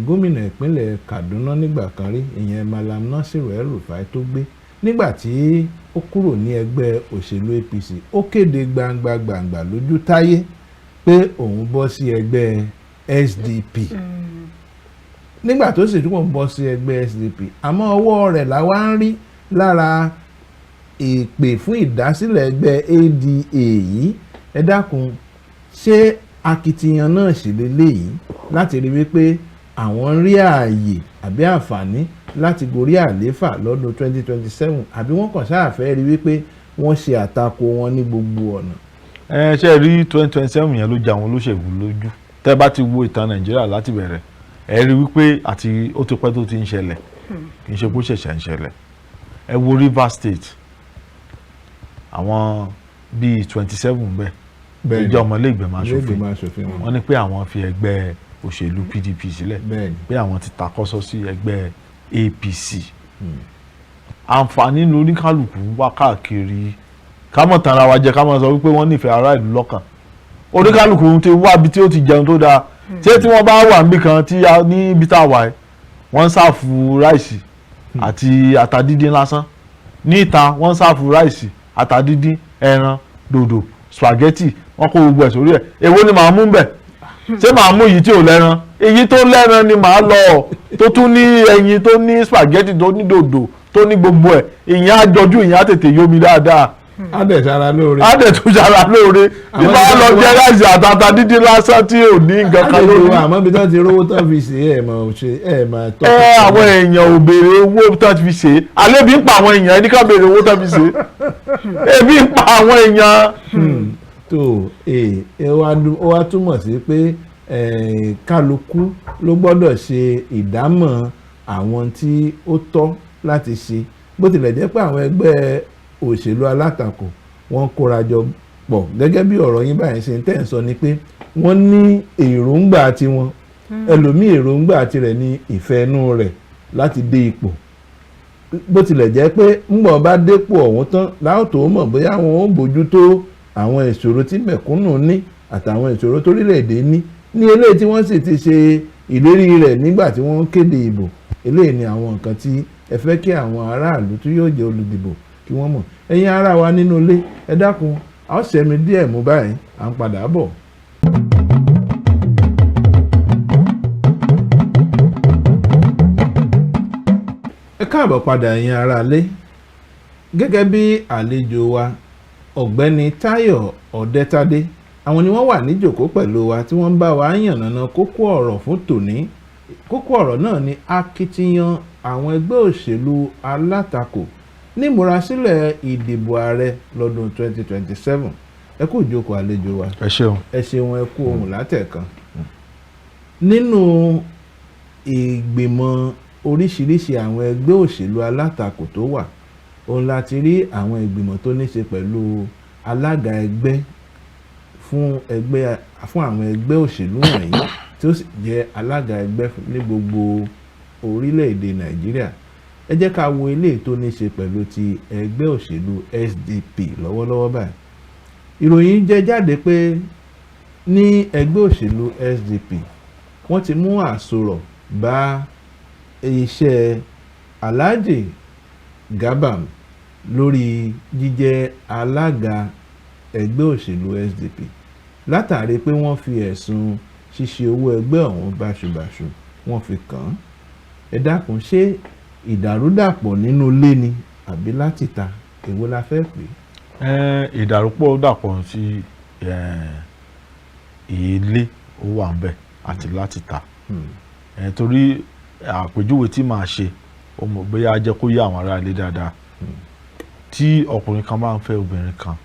A: gómìnà ìpínlẹ̀ Kaduna nígbà kan rí ìyẹn Malam Nasiru El-Rufai tó gbé nígbà tí ó kúrò ní ẹgbẹ́ òṣèlú APC ó kéde gbangba lójú táyé pé òun bọ́ sí ẹgbẹ́ SDP nígbà tó sì túbọ̀ bọ́ sí ẹgbẹ́ SDP àmọ́ ọwọ́ rẹ̀ làwa ń rí lára ìpè fún ìdásílẹ̀ ẹgbẹ́ ADA yìí ẹ dákun ṣé akitiyan náà sì lélẹ́yìí láti rí wípé àwọn ń rí ààyè àbí àǹfààní láti gorí àlééfà lọ́dún 2027 àbí wọ́n kàn ṣáàfẹ́ rí wípé wọ́n ṣe àtakò wọn ní gbogbo ọ̀nà.
C: ṣe rí 2027 yẹn ló jẹ àwọn olóṣèlú lójú tẹ́ bá ti wo ìtàn Nàìjíríà láti bẹ̀rẹ̀ ẹ rí wípé àti ó ti pẹ́ tó ti ń ṣẹlẹ̀ kì í ṣe bó ṣẹ̀ṣẹ̀ ń ṣẹlẹ̀ ẹ wo Rivers State àwọn bíi 27 bẹ́ẹ̀ ìjọ ọmọlẹ́gbẹ̀mọ aṣòfin wọ́n ní pé àwọn fi ẹgbẹ́ òṣèlú PDP sílẹ̀ pé àwọn ti takọ́sọ́ sí ẹgbẹ́ APC àǹfààní lórí kálukú wá káàkiri ká mọ̀ tàn ara wa jẹ ká mọ̀ sọ wípé wọ́n nífẹ̀ẹ́ ará ìlú lọ́kàn oníkálukú ti wá ibi tí ó ti jẹun tó dáa ṣé tí wọ́n bá wà níbi kan tí ní ibi tá a wà wọ́n ń sáàfù ráìsì àti ata díndín lásán ní ìta wọ́n ń sáàfù ráìsì ata díndín ẹran dòdò spaghetti wọ́n kó gbogbo ẹ̀ sórí ẹ̀ èwo ni màá mú bẹ̀ ṣé màá mú èyí tí ò lẹ́ran èyí tó lẹ́ran ni màá lọ tó tún ní ẹyin tó ní spaghetti tó ní dòdò tó ní gbogbo ẹ̀ ìyẹn á jọjú ìyẹn á tètè yómi dáadáa
A: á dẹ̀ sára lóore.
C: á dẹ̀ tún sára lóore bí bá lọ jẹ ráìsì àtàtà dídín lásán tí ò ní nǹkan kan lórí.
A: àmọ́ bí wọ́n ti rówó tán fi ṣe ẹ̀ máa tọ́.
C: àwọn èèyàn ò béèrè owó tán fi ṣe alẹ́ bí ń pa àwọn èèyàn ẹni ká béèrè owó tán fi ṣe ebi ń pa àwọn èèyàn.
A: tó ó wá túmọ̀ sí pé kálukú ló gbọ́dọ̀ ṣe ìdámọ̀ àwọn tí ó tọ́ láti ṣe bó tilẹ̀ jẹ́ pé àwọn ẹgbẹ́ òṣèlú alátakò wọ́n kóra jọ pọ̀ gẹ́gẹ́ bí ọ̀rọ̀ yín báyìí ṣe ń tẹ̀ ń sọ ni pé wọ́n ní èròǹgbà tiwọn ẹlòmíì èròǹgbà tirẹ̀ ní ìfẹ́ inú rẹ̀ láti dé ipò bó tilẹ̀ jẹ́ pé ńgbọ̀n bá dépò ọ̀hún tán láòtó mọ̀ bóyá wọn ó bójú tó àwọn ìṣòro tí mẹ̀kúnnù ní àtàwọn ìṣòro torílẹ̀-èdè ní eléyìí tí wọ́n sì ti ṣe ìlérí rẹ̀ nígbà tí wọ́n kéde ìbò eléyìí ni àwọn nǹkan tí ẹ fẹ́ kí àwọn aráàlú tí yóò jẹ́ olùdìbò kí wọ́n mọ̀ ẹ̀yin ará wa nínú ilé ẹ dákun a ó ṣẹ́mi díẹ̀ mú báyìí à ń padà bọ̀. ẹ káàbọ̀ padà ẹ̀yin ará ilé gẹ́gẹ́ bí àlejò wa ọ̀gbẹ́ni Táyọ̀ Ọ̀dẹ́tádé àwọn ni wọ́n wà níjòkó pẹ̀lú wa tí wọ́n ń bá wa yànnàná kókó ọ̀rọ̀ fún tòní kókó ọ̀rọ̀ náà ni akitiyan àwọn ẹgbẹ́ òṣèlú alátakò ní ìmúrasílẹ̀ ìdìbò ààrẹ lọ́dún 2027 ẹ kú ìjókòó àlejò wa
C: ẹ ṣeun
A: ẹ kú ohùn látẹ̀kan nínú ìgbìmọ̀ oríṣiríṣi àwọn ẹgbẹ́ òṣèlú alátakò tó wà òun láti rí àwọn ìgbìmọ̀ tó ní ṣe pẹ̀lú alága ẹgbẹ́ fún àwọn ẹgbẹ́ òṣèlú wọ̀nyí tí ó sì jẹ́ alága ẹgbẹ́ ní gbogbo orílẹ̀-èdè Nàìjíríà ẹ jẹ́ ká wo eléyìí tó ní ṣe pẹ̀lú ti ẹgbẹ́ òṣèlú SDP lọ́wọ́lọ́wọ́ báyìí ìròyìn jẹ́ jáde pé ní ẹgbẹ́ òṣèlú SDP wọ́n ti mú àsorọ̀ bá iṣẹ́ Alhaji Gabam lórí jíjẹ́ alága ẹgbẹ́ òṣèlú SDP látàrí pé wọ́n fi ẹ̀sùn ṣíṣe owó ẹgbẹ́ ọ̀hún báṣubàṣu wọ́n fi kàn án ẹ dákun ṣé ìdàrúdàpọ̀ nínú ilé ni àbí láti ta èwo la fẹ́ pè.
C: ìdàrúpọ̀ dàpọ̀ sí ilé ó wà ń bẹ̀ àti láti ta torí àpèjúwe tí màá ṣe ó mọ̀ bóyá jẹ́ kó yé àwọn ará ilé dáadáa tí ọkùnrin kan bá ń fẹ́ obìnrin kan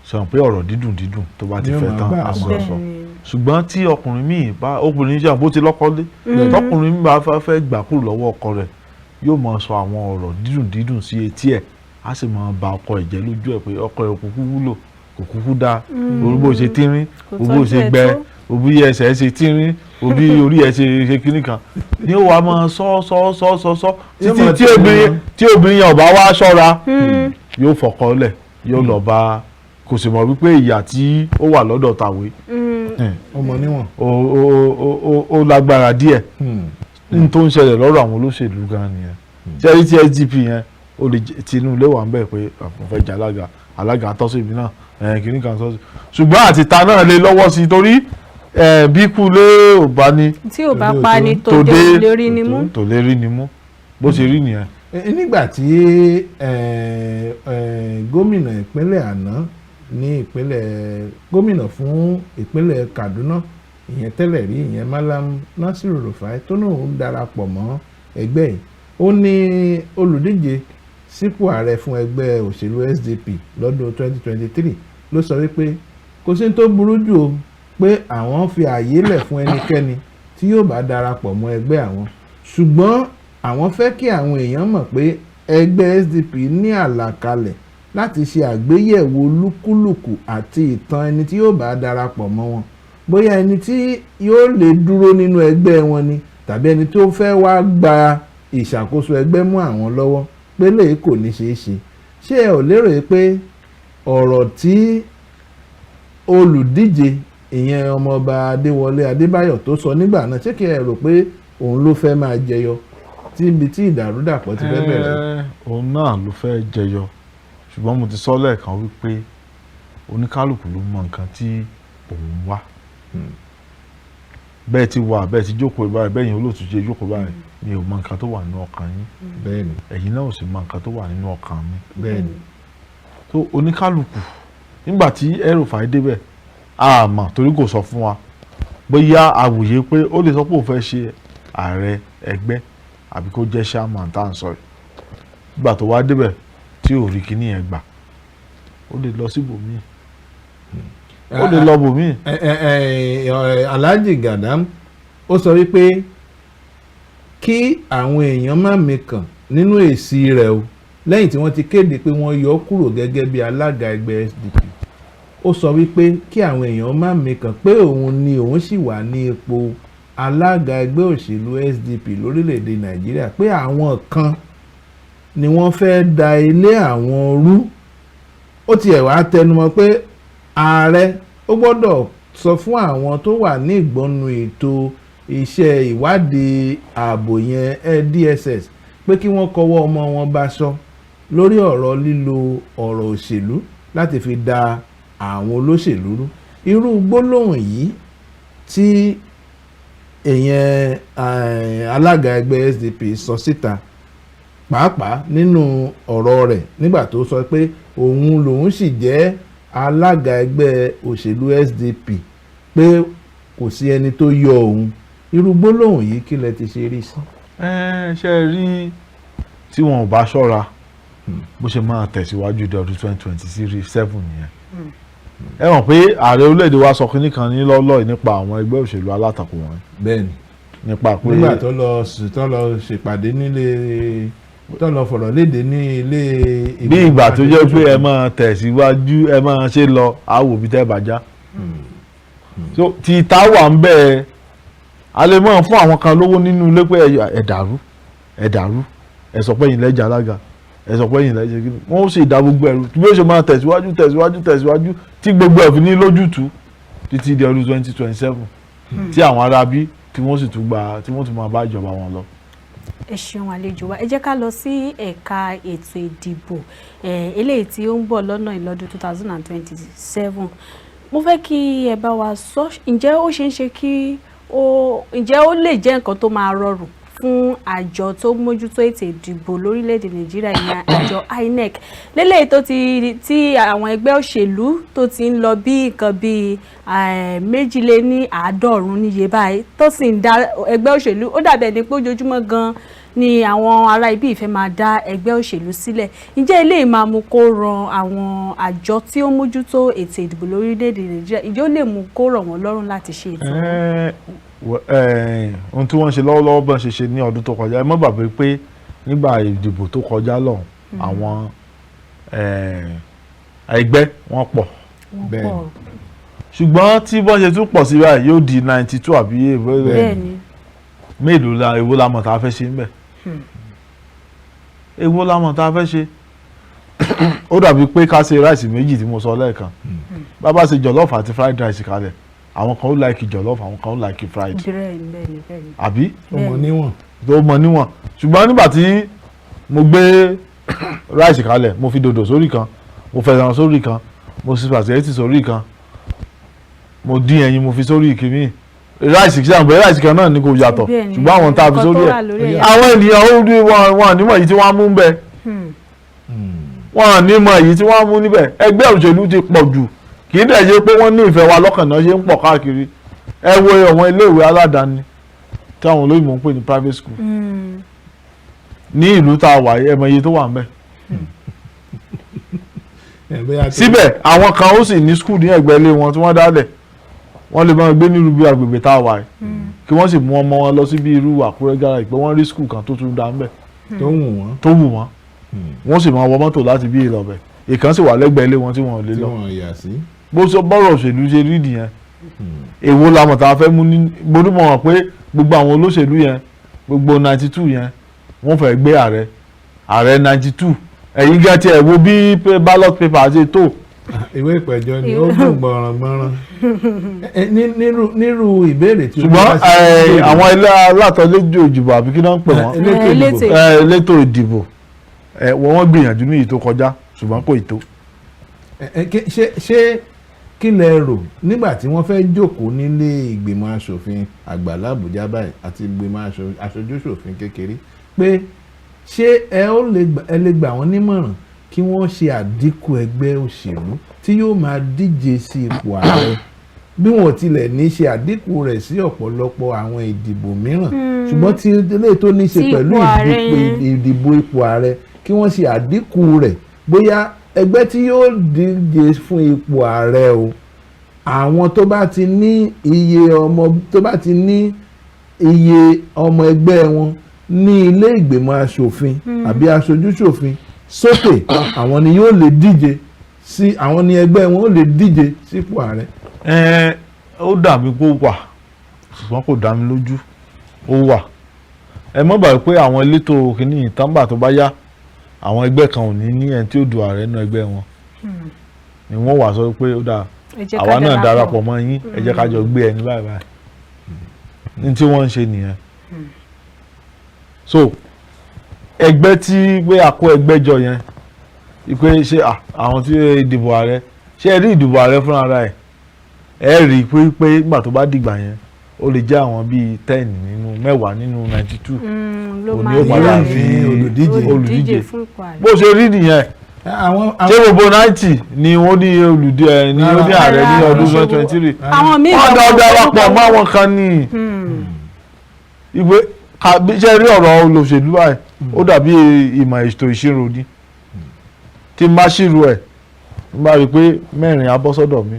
C: sọ pé ọ̀rọ̀ dídùn tó bá ti fẹ́ tán a máa sọ ṣùgbọ́n tí ọkùnrin míì bá obìnrin ṣe àbó ti lọ́kọ́lé tọkùnrin míì bá fẹ́ gbà kúrò lọ́wọ́ ọkọ rẹ̀ yóò máa sọ àwọn ọ̀rọ̀ dídùn sí etí ẹ̀ á sì máa ba ọkọ ẹ̀ jẹ́ lójú ẹ̀ pé ọkọ ẹ̀ kò kúkú wúlò kò kúkú dáa orí bó ṣe tínrín bó ṣe gbẹ òbí ẹsẹ̀ ṣe tínrín òbí orí ẹ̀ ṣe kíní kan ni ó wàá máa sọ títí tí obìnrin yẹn ò bá wá ṣọ́ra yóò fọkọ lẹ̀ yóò lọ bá kò sì mọ̀ wípé ìyà tí ó wà lọ́dọ̀ tàwé
A: ọmọ níwọ̀n
C: ó lágbára díẹ̀ ní tó ń ṣẹlẹ̀ lọ́rọ̀ àwọn olóṣèlú gan nìyẹn ṣẹ́rí tí SDP yẹn ó lè tinú ilé wà ń bẹ̀ pé àpò fẹ́ jẹ́ alága tọ́sí ibi náà kìíní kan tọ́sí ṣùgbọ́n àti ta náà lè lọ́wọ́ sí torí bí kú lé ò bá ní
B: tí ò bá pa ni tó lè rí ni mú
C: tó lè rí ni mú bó ṣe rí nìyẹn
A: nígbà tí gómìnà ìpínlẹ̀ àná ní ìpínlẹ̀ gómìnà fún ìpínlẹ̀ Kaduna ìyẹn tẹ́lẹ̀ rí ìyẹn Malam Nasiru Rufai tó náà ń darapọ̀ mọ́ ẹgbẹ́ yìí ó ní olùdíje sípò ààrẹ fún ẹgbẹ́ òṣèlú SDP lọ́dún 2023 ló sọ wípé kò sí tó burú jù o pé àwọn fi ààyè lẹ̀ fún ẹnikẹ́ni tí yóò bá darapọ̀ mọ́ ẹgbẹ́ àwọn ṣùgbọ́n àwọn fẹ́ kí àwọn èèyàn mọ̀ pé ẹgbẹ́ SDP ní àlàkalẹ̀ láti ṣe àgbéyẹ̀wò lúkúlùkù àti ìtàn ẹni tí yóò bá darapọ̀ mọ́ wọn bóyá ẹni tí yóò lè dúró nínú ẹgbẹ́ wọn ni tàbí ẹni tó fẹ́ wá gba ìṣàkóso ẹgbẹ́ mú àwọn lọ́wọ́ pé lè kò ní ṣeé ṣe ṣé ẹ ò lérò pé ọ̀rọ̀ tí olùdíje ìyẹn ọmọọba Adéwọlé Adébáyọ̀ tó sọ nígbà náà ṣé kí ẹ rò pé òun ló fẹ́ máa jẹyọ tí ibi tí ìdàrúdàpọ̀ ti fẹ́ bẹ̀rẹ̀.
C: òun náà ló fẹ́ jẹyọ ṣùgbọ́n mo ti sọ lẹ́ẹ̀kan wípé oníkálùkù ló mọ nǹkan tí òun wá bẹ́ẹ̀ ti wà bẹ́ẹ̀ ti jókòó báyìí bẹ́ẹ̀ yẹn olóòtú ṣe jókòó báyìí mi ò mọ nǹkan tó wà nínú ọkàn yín
A: bẹ́ẹ̀ni
C: ẹ̀yin náà ò sì mọ nǹkan tó wà nínú ọkàn mi
A: bẹ́ẹ̀ni
C: tó oníkálùkù nígbà tí El-Rufai débẹ̀ àmọ́ torí kò sọ fún wa bóyá àwòye pé ó lè sọ pé òun fẹ́ ṣe ààrẹ ẹgbẹ́ àbí kó jẹ́ chairman tá à ń sọ yìí nígbà tó wá débẹ̀ tí ò rí kíní yẹn gbà ó lè lọ síbòmíì ó lè lọ bòmíì.
A: Alhaji Gadam ó sọ wípé kí àwọn èèyàn má mikàn nínú èsì rẹ̀ o lẹ́yìn tí wọ́n ti kéde pé wọ́n yọ ọ́ kúrò gẹ́gẹ́ bí alága ẹgbẹ́ SDP ó sọ wípé kí àwọn èèyàn má mikàn pé òun sì wà ní ipò alága ẹgbẹ́ òṣèlú SDP lórílẹ̀‐èdè Nàìjíríà pé àwọn kan ni wọ́n fẹ́ da ilé àwọn rú ó tiẹ̀ wá tẹnumọ́ pé ààrẹ ó gbọ́dọ̀ sọ fún àwọn tó wà ní ìgbọ́nu ètò iṣẹ́ ìwádìí ààbò yẹn DSS pé kí wọ́n kọwọ́ ọmọ wọn báṣọ lórí ọ̀rọ̀ lílo ọ̀rọ̀ òṣèlú láti fi da àwọn olóṣèlú rú irú gbólóhùn yìí tí èèyàn alága ẹgbẹ́ SDP sọ síta pàápàá nínú ọ̀rọ̀ rẹ̀ nígbà tó sọ pé òun lòun sì jẹ́ alága ẹgbẹ́ òṣèlú SDP pé kò sí ẹni tó yọ òun irú gbólóhùn yìí kí lẹ ti ṣe rí sí.
C: ṣe rí tí wọn ò bá ṣọ́ra bó ṣe máa tẹ̀síwájú di ọdún 2027 nìyẹn ẹ mọ̀ pé ààrẹ orílẹ̀-èdè wa sọ kínní kan ní lọ́lọ́ nípa àwọn ẹgbẹ́ òṣèlú alátakò wọn.
A: bẹ́ẹ̀ni
C: nípa pé
A: nígbà tó lọ ṣèpàdé nílé tó lọ fọ̀rọ̀ léde ní ilé.
C: bí ìgbà tó jẹ́ pé ẹ máa tẹ̀síwájú ẹ máa ṣe lọ àwò bí tẹ́ bàjá. ti ta wà ń bẹ́ẹ̀ a lè mọ̀ fún àwọn kan lówó nínú ilé pé ẹ dàrú ẹ sọ pé ẹ̀yin lẹ́jà alága ẹ sọ pé ẹ̀yin lẹ́jà kí wọ́n ó sì dá gbogbo ẹ̀rù bí ó ṣe máa tẹ̀síwájú tí gbogbo ẹ̀ fi ní lójútùú títí di ọdún 2027 tí àwọn aráabí tí wọ́n sì tún máa bá ìjọba wọn lọ.
B: ẹ ṣeun àlejò wa ẹ jẹ́ ká lọ sí ẹ̀ka ètò ìdìbò eléyìí tí ó ń bọ̀ lọ́nà ìlọ́dún 2027 mo fẹ́ kí ẹ bá wa sọ ǹjẹ́ ó ṣeé ṣe kí ǹjẹ́ ó lè jẹ́ nǹkan tó máa rọrùn fún àjọ tó mójútó ètò ìdìbò lórílẹ̀‐èdè Nàìjíríà ìyẹn àjọ INEC lélẹ́yìí tí àwọn ẹgbẹ́ òṣèlú tó ti ń lọ bí nǹkan bíi 250 níye báyìí tó sì ń dá ẹgbẹ́ òṣèlú ó dàbí ẹni pé ojoojúmọ́ gan ni àwọn ará ibi ìfẹ́ máa dá ẹgbẹ́ òṣèlú sílẹ̀ ǹjẹ́ eléyìí máa mú kó ran àwọn àjọ tí ó mójútó ètò ìdìbò lórílẹ̀‐èdè Nàìjíríà ǹjẹ́ ó lè mú kó rọ̀ wọ́n lọ́rùn láti ṣe ètò
C: ohun tí wọ́n ṣe lọ́wọ́lọ́wọ́ bọ́n ṣe ní ọdún tó kọjá ẹ má gbàgbé pé nígbà ìdìbò tó kọjá lọ́hùn àwọn ẹgbẹ́ wọn pọ̀
A: bẹ́ẹ̀
C: ṣùgbọ́n tí bọ́n ṣe tún pọ̀ sí báyìí yóò di 92 àbí mélòó èwo la mọ̀ tá a fẹ́ ṣe ń bẹ̀ èwo la mọ̀ tá a fẹ́ ṣe ó dàbí pé ká ṣe ráìsì méjì tí mo sọ lẹ́ẹ̀kan bàbá ṣe jọ̀lọ́ọ̀fù àti fried rice kalẹ̀ àwọn kan ó like jollof àwọn kan ó like fried àbí
A: ó mọ níwọ̀n
C: ṣùgbọ́n nígbà tí mo gbé rice kalẹ̀ mo fi dòdò sórí kan mo fẹ̀ràn sórí kan mo fi spaghetti sórí kan mo dín ẹyin mo fi sórí ìkíní ráìsì kí sàǹgbẹ́ ráìsì kan náà ni kò yàtọ̀ ṣùgbọ́n àwọn tá a fi sórí ẹ̀ àwọn ènìyàn ó rí wọn nímọ̀ èyí tí wọ́n á mú bẹ́ẹ̀ wọn nímọ̀ èyí tí wọ́n á mú níbẹ̀ ẹgbẹ́ òṣèlú ti pọ̀ jù kì í dẹ̀ ṣe pé wọ́n ní ìfẹ́ wa lọ́kàn náà ṣe ń pọ̀ káàkiri ẹ wo àwọn iléèwé aládàáni tí àwọn olóyìnbó ń pè ní private school ní ìlú tá a wà ẹ mọ iye tó wà ń bẹ̀ síbẹ̀ àwọn kan ó sì ní school ní ẹ̀gbẹ́ ilé wọn tí wọ́n dálẹ̀ wọ́n lè máa gbé nílùú bí agbègbè tá a wà kí wọ́n sì mú ọmọ wọn lọ sí bí irú Àkúrẹ́ garage pé wọ́n rí school kan tó tún dá ń bẹ̀ tó wù wọ́n wọ́n sì máa wọ mọ́tò láti bí ìlọ̀bẹ̀ ìkan sì wà lẹ́gbẹ̀ẹ́ ilé wọn tí wọ́n lè lọ bó sọ bọ́rọ̀ òṣèlú ṣe rí nìyẹn èwo la mọ̀ tá a fẹ́ mú ní gbódú mọ̀ pé gbogbo àwọn olóṣèlú yẹn gbogbo 92 yẹn wọ́n fẹ́ gbé ààrẹ 92 ẹ̀yin gẹ́ tiẹ̀ wo bí ballot paper ṣe tó.
A: ìwé ìpẹ̀jọ́ ni ó dùn gbọ̀ràngbọ̀ràn nírú ìbéèrè tí.
C: ṣùgbọ́n àwọn ilé alátọ́lẹ́jọ́ ìdìbò àbí kí náà ń pè wọ́n elétò ìdìbò wọ́n gbìyànjú ní èyí tó kọjá ṣùgbọ́n kò ì tó.
A: ṣé kí lẹ rò nígbà tí wọ́n fẹ́ jókòó nílé ìgbìmọ̀ asòfin àgbà l'Àbújá báyìí àti ìgbìmọ̀ aṣojú-ṣòfin kékeré pé ṣé ẹ lè gbà wọ́n nímọ̀ràn kí wọ́n ṣe àdínkù ẹgbẹ́ òṣèlú tí yóò máa díje sí ipò ààrẹ bí wọ́n tilẹ̀ ní ṣe àdínkù rẹ̀ sí ọ̀pọ̀lọpọ̀ àwọn ìdìbò mìíràn ṣùgbọ́n tí ilé tó ní ṣe pẹ̀lú ìdìbò ipò ààrẹ kí wọ́n ṣe àdínkù rẹ̀ bóyá ẹgbẹ́ tí yóò díje fún ipò ààrẹ o àwọn tó bá ti ní iye ọmọ ẹgbẹ́ wọn ní ilé ìgbìmọ̀ aṣòfin àbí aṣojú-ṣòfin sókè àwọn ni yóò lè díje sí àwọn ni ẹgbẹ́ wọn ó lè díje sípò ààrẹ.
C: ó dàbí pé ó wà ṣùgbọ́n kò dá mi lójú ó wà ẹ mọ̀ bàbá pé àwọn elétò kìíní ìtàǹbà tó bá yá àwọn ẹgbẹ́ kan ò ní ẹni tí ó du ààrẹ nínú ẹgbẹ́ wọn ni wọ́n wà sọ pé ó dáa àwa náà darapọ̀ mọ́ yín ẹ jẹ́ ká jọ gbé ẹni báyìí báyìí ní tí wọ́n ń ṣe nìyẹn so ẹgbẹ́ tí pé àkó ẹgbẹ́ jọ yẹn pé ṣé àwọn tí ìdìbò ààrẹ ṣé ẹ rí ìdìbò ààrẹ fúnra rẹ̀ ẹ rí i pé nígbà tó bá dìgbà yẹn ó lè jẹ́ àwọn bíi 10 nínú 10 nínú 92 òní ó padà fi olùdíje bó ṣe rí nìyẹn ṣé gbogbo 90 ni wọ́n ní olùdíje ní ó ní ààrẹ ní ọdún 2023 wọ́n darapọ̀ mọ́ àwọn kan ní ìwé ṣe rí ọ̀rọ̀ olóṣèlú báyìí ó dàbí ìmọ̀ ètò ìṣirò ni tí n bá ṣírò ẹ̀ n bá rí i pé 4 á bọ́ sọ́dọ̀ mi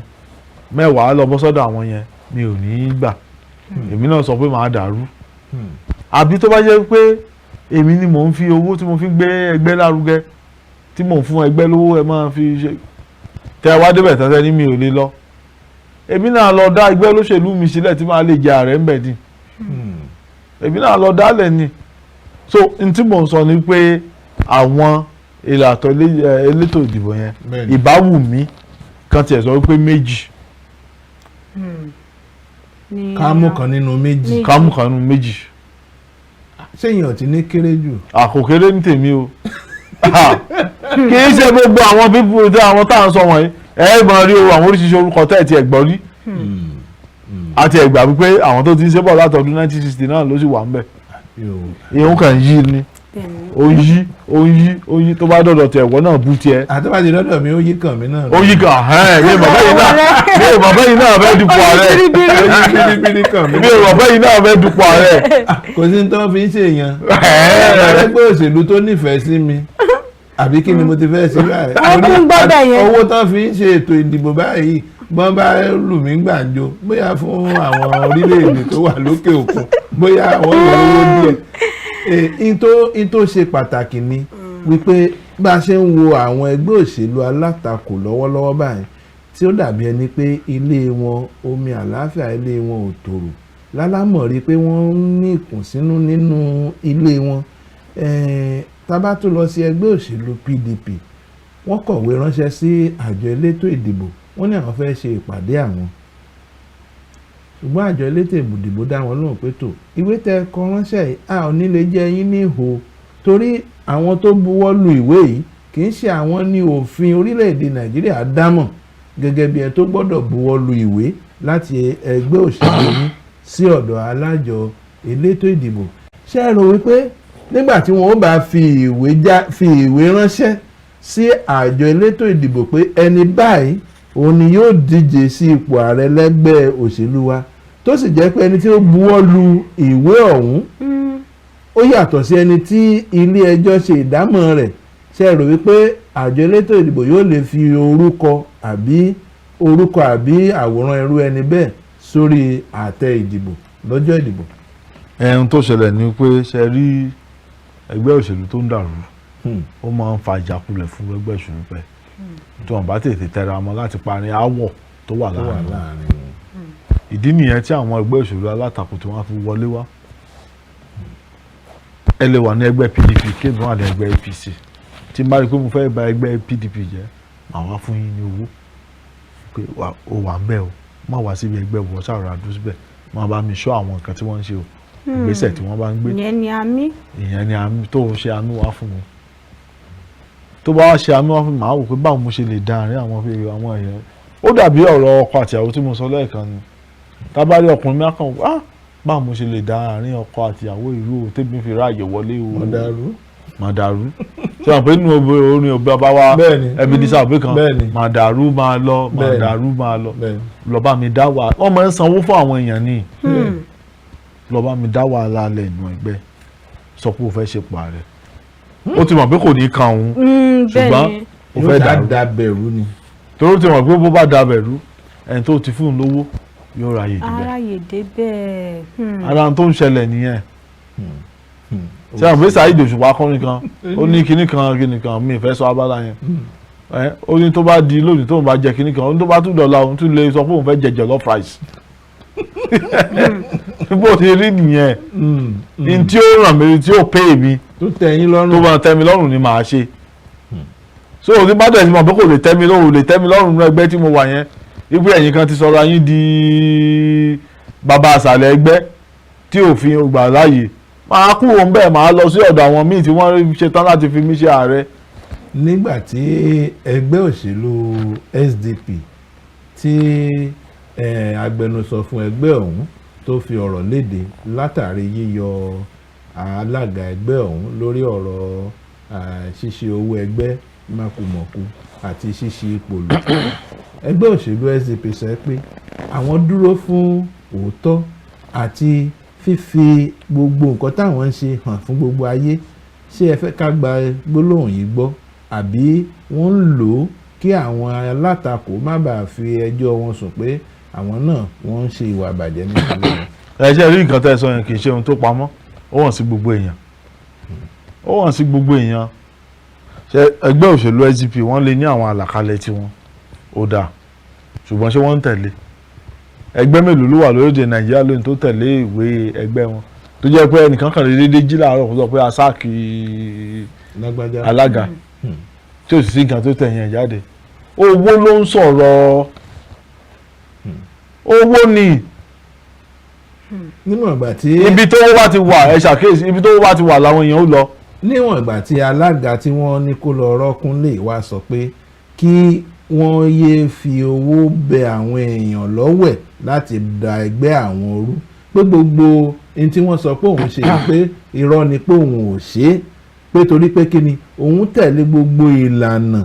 C: 10 á lọ bọ́ sọ́dọ̀ àwọn yẹn mi ò ní í gbà èmi náà sọ pé màá dàrú àbí tó bá jẹ́ pé èmi ni mò ń fi owó tí mo fi gbé ẹgbẹ́ lárugẹ tí mò ń fún ẹgbẹ́ lówó ẹ máa fi ṣe tẹ wá débẹ̀ tẹ́tẹ́ ní mi ò lè lọ èmi náà lọ dá ẹgbẹ́ olóṣèlú mi sílẹ̀ tí màá lè jẹ ààrẹ ń bẹ̀ dín èmi náà lọ dálẹ̀ ni so n tí mò ń sọ ni pé àwọn ìlàtọ̀ elétò ìdìbò yẹn ìbáwù mi kan tiẹ̀ sọ wípé méjì
A: kámú kan nínú méjì sẹ́yìn ọ̀tí ní kéré jù.
C: àkókèrè ní tèmi o kì í ṣe gbogbo àwọn pípọ̀ tí àwọn tá à ń sọ wọ̀nyí ẹ máa rí o àwọn oríṣiríṣi orúkọ tẹ́ ẹ̀ ti ẹ̀gbọ́n rí àti ẹ̀gbà wípé àwọn tó ti ń ṣe bọ̀ látọdún 1960 náà ló sì wà ń bẹ̀ ìhun kan yí ni ó yí tó bá dọ̀dọ̀ tẹ̀ ẹ̀wọ́ náà bú tiẹ̀.
A: àtọ́bàjẹ́ lọ́dọ̀ mi ó yí kàn mí náà.
C: ó yí kàn mi bàbá yìí náà fẹ́ dupò ààrẹ mi bàbá yìí náà fẹ́ dupò ààrẹ.
A: kò sí ní tó fi ń ṣèyàn ẹgbẹ́ òṣèlú tó nífẹ̀ẹ́ sí mi àbí kí ni mo ti fẹ́ ṣe báyìí owó tó fi ń ṣe ètò ìdìbò báyìí bọ́n bá lù mí gbàǹjo bóyá fún àwọn orílẹ̀-èdè tó wà lókè òkun bóyá àwọn ìrànwọ́ díẹ̀ in tó ṣe pàtàkì ni wípé bá a ṣe ń wo àwọn ẹgbẹ́ òṣèlú alátakò lọ́wọ́lọ́wọ́ báyìí tí ó dàbí ẹni pé ilé wọn omi àlàáfíà ilé wọn ò tòrò lálámọ̀ rí pé wọ́n ní ìkùnsínú nínú ilé wọn tá bá tó lọ sí ẹgbẹ́ òṣèlú PDP wọ́n kọ̀wé ránṣẹ́ sí àjọ elétò ìdìbò wọ́n ní àwọn fẹ́ ṣe ìpàdé àwọn ṣùgbọ́n àjọ elétò ìdìbò dá wọn lóhùn pé tó ìwé tẹ́ kọ ránṣẹ́ yìí a ò ní lè jẹ́ yín ní ìhò torí àwọn tó buwọ́ lu ìwé yìí kì í ṣe àwọn ní òfin orílẹ̀-èdè Nàìjíríà dámọ̀ gẹ́gẹ́ bí ẹ tó gbọ́dọ̀ buwọ́ lu ìwé láti ẹgbẹ́ òṣèlú yín sí ọ̀dọ̀ alájọ elétò ìdìbò. ṣé ẹ rò wípé nígbà tí wọn ó bá fi ìwé ránṣẹ́ sí àjọ elétò ìdìbò pé ẹni báyìí òun ni yóò díje sí ipò ààrẹ lẹ́gbẹ́ òṣèlú wa, tó sì jẹ́ pé ẹni tí ó buwọ́ lu ìwé ọ̀hún ó yàtọ̀ sí ẹni tí ilé ẹjọ́ ṣe ìdámọ̀ rẹ̀, ṣé ẹ rò wípé àjọ elétò ìdìbò yóò lè fi orúkọ àbí àwòrán irú ẹni bẹ́ẹ̀ sórí àtẹ ìdìbò lọ́jọ́ ìdìbò?
C: Ohun tó ṣẹlẹ̀ ni pé ṣe rí ẹgbẹ́ òṣèlú tó ń dàrú ó máa ń fa ìjákulẹ̀ fún ẹgbẹ́ òṣèlú pẹ́ tí wọ́n bá tètè tẹra mọ́ láti parí aáwọ̀ tó wà láàrin wọn. ìdí nìyẹn tí àwọn ẹgbẹ́ òṣèlú alátakò tí wọ́n fi wọlé wá. ẹ lè wà ní ẹgbẹ́ PDP kébì wà ní ẹgbẹ́ APC tí n bá rí i pé mo fẹ́ bà ẹgbẹ́ PDP jẹ́ màá wá fún yín ní owó pé o wà ń bẹ̀ o má wá síbi ẹgbẹ́ wọ ṣàrà dúró síbẹ̀ má bá mi ṣọ́ àwọn nǹkan tí wọ́n ń ṣe o ìgbésẹ̀ tí wọ́n bá ń gbé. ìyẹn ni àmì tó ń ṣe àmì wá fún mi. tó bá wá ṣe àmì wá fún mi màá wò pé báwo mo ṣe lè da àárín àwọn èèyàn. ó dàbí ọ̀rọ̀ ọkọ àtìyàwó tí mo sọ lẹ́ẹ̀kan ni tábàárí ọkùnrin mi á kàn wá báwo mo ṣe lè da àárín ọkọ àtìyàwó ìlú o tẹ́bí fi ráàyè wọlé o. màdàrú ṣé wọn pé nínú orin òbí ọba wa ẹbí dísà òbí kan màdàrú máa lọ lọ bá mi dá wà wọ́n máa ń sanwó fún àwọn èèyàn ni lọ bá mi dá wàhálà alẹ́ inú ẹgbẹ́ sọ pé o fẹ́ ṣe pààrẹ ó ti mọ̀ pé kò ní kan òun ṣùgbọ́n o fẹ́
A: dá bẹ̀rù ni
C: torí ti mọ̀ pé bó bá dá bẹ̀rù ẹni tó ti fún un lówó yóò ráyè
B: débẹ̀.
C: ara tó ń ṣẹlẹ̀ nìyẹn ṣé àwọn fẹ́ Saheed Òṣùpá kọrin kan ó ní kinní kan mi ìfẹ́ sọ abala yẹn ó ní tó bá di lónìí tóun bá jẹ kinní kan ó ní tó bá tún dọ̀la òun tún lè sọ pé òun fẹ́ jẹ jollof rice bó ti rí nìyẹn ní tí ó ràn mí tí ó pè mí
A: tó
C: bá tẹ́ mi lọ́rùn ni màá ṣe so òní bá dẹ̀ sí mọ̀ pé kò lè tẹ́ mi lọ́rùn nínú ẹgbẹ́ tí mo wà yẹn wípé ẹ̀yin kan ti sọ̀rọ̀ ayín di bàbá àṣàlẹ̀ ẹgbẹ́ tí òfin gbà láàyè máa kú òun bẹ́ẹ̀ máa lọ sí ọ̀dọ̀ àwọn míì tí wọ́n ṣetán láti fi mí ṣe ààrẹ.
A: nígbà tí ẹgbẹ́ òṣèlú SDP tí agbẹnusọ fún ẹgbẹ́ ọ̀hún tó fi ọ̀rọ̀ léde látàrí yíyọ alága ẹgbẹ́ ọ̀hún lórí ọ̀rọ̀ ṣíṣe owó ẹgbẹ́ mákùmọ̀kù àti ṣíṣe ipò lò, ẹgbẹ́ òṣèlú SDP sọ pé àwọn dúró fún òótọ́ àti fífi gbogbo nǹkan táwọn ń ṣe hàn fún gbogbo ayé. ṣé ẹ fẹ́ ká gba gbólóhùn yìí gbọ́ àbí wọ́n ń lò ó kí àwọn alátakò má bàa fi ẹjọ́ wọn sùn pé àwọn náà wọ́n ń ṣe ìwà àbàjẹ́ nípa wọn?
C: ẹ ṣe rí nǹkan tẹ́ ẹ sọ yẹn kì í ṣe ohun tó pamọ́ ó hàn sí gbogbo èèyàn ṣe ẹgbẹ́ òṣèlú SDP wọ́n lè ní àwọn àlàkalẹ̀ tiwọn ó dáa ṣùgbọ́n ṣé wọ́n ń tẹ̀lé? ẹgbẹ́ mélòó ló wà lórílẹ̀-èdè Nàìjíríà lónìí tó tẹ̀lé ìwé ẹgbẹ́ wọn tó jẹ́ pé ẹnìkan kan lè dédé jí láàárọ̀ kó sọ pé asáàkì alága tí ò sì sí nǹkan tó tẹ̀yìn ẹ̀ jáde. owó ló ń sọ̀rọ̀ owó ni
A: níwọ̀n ìgbà tí
C: ibi tó bá ti wà ẹ ṣàkíyèsí ibi tó bá ti wà làwọn èèyàn ó lọ.
A: níwọ̀n ìgbà tí alága tí wọ́n ní kó lọ rọ́kún lè wá sọ pé kí wọ́n yéé fi owó bẹ àwọn èèyàn lọ́wẹ̀ láti da ẹgbẹ́ àwọn rú, pé gbogbo ohun tí wọ́n sọ pé òun ṣe pé irọ́ ni pé òun ò ṣe é, pé torí pé kí ni òun tẹ̀lé gbogbo ìlànà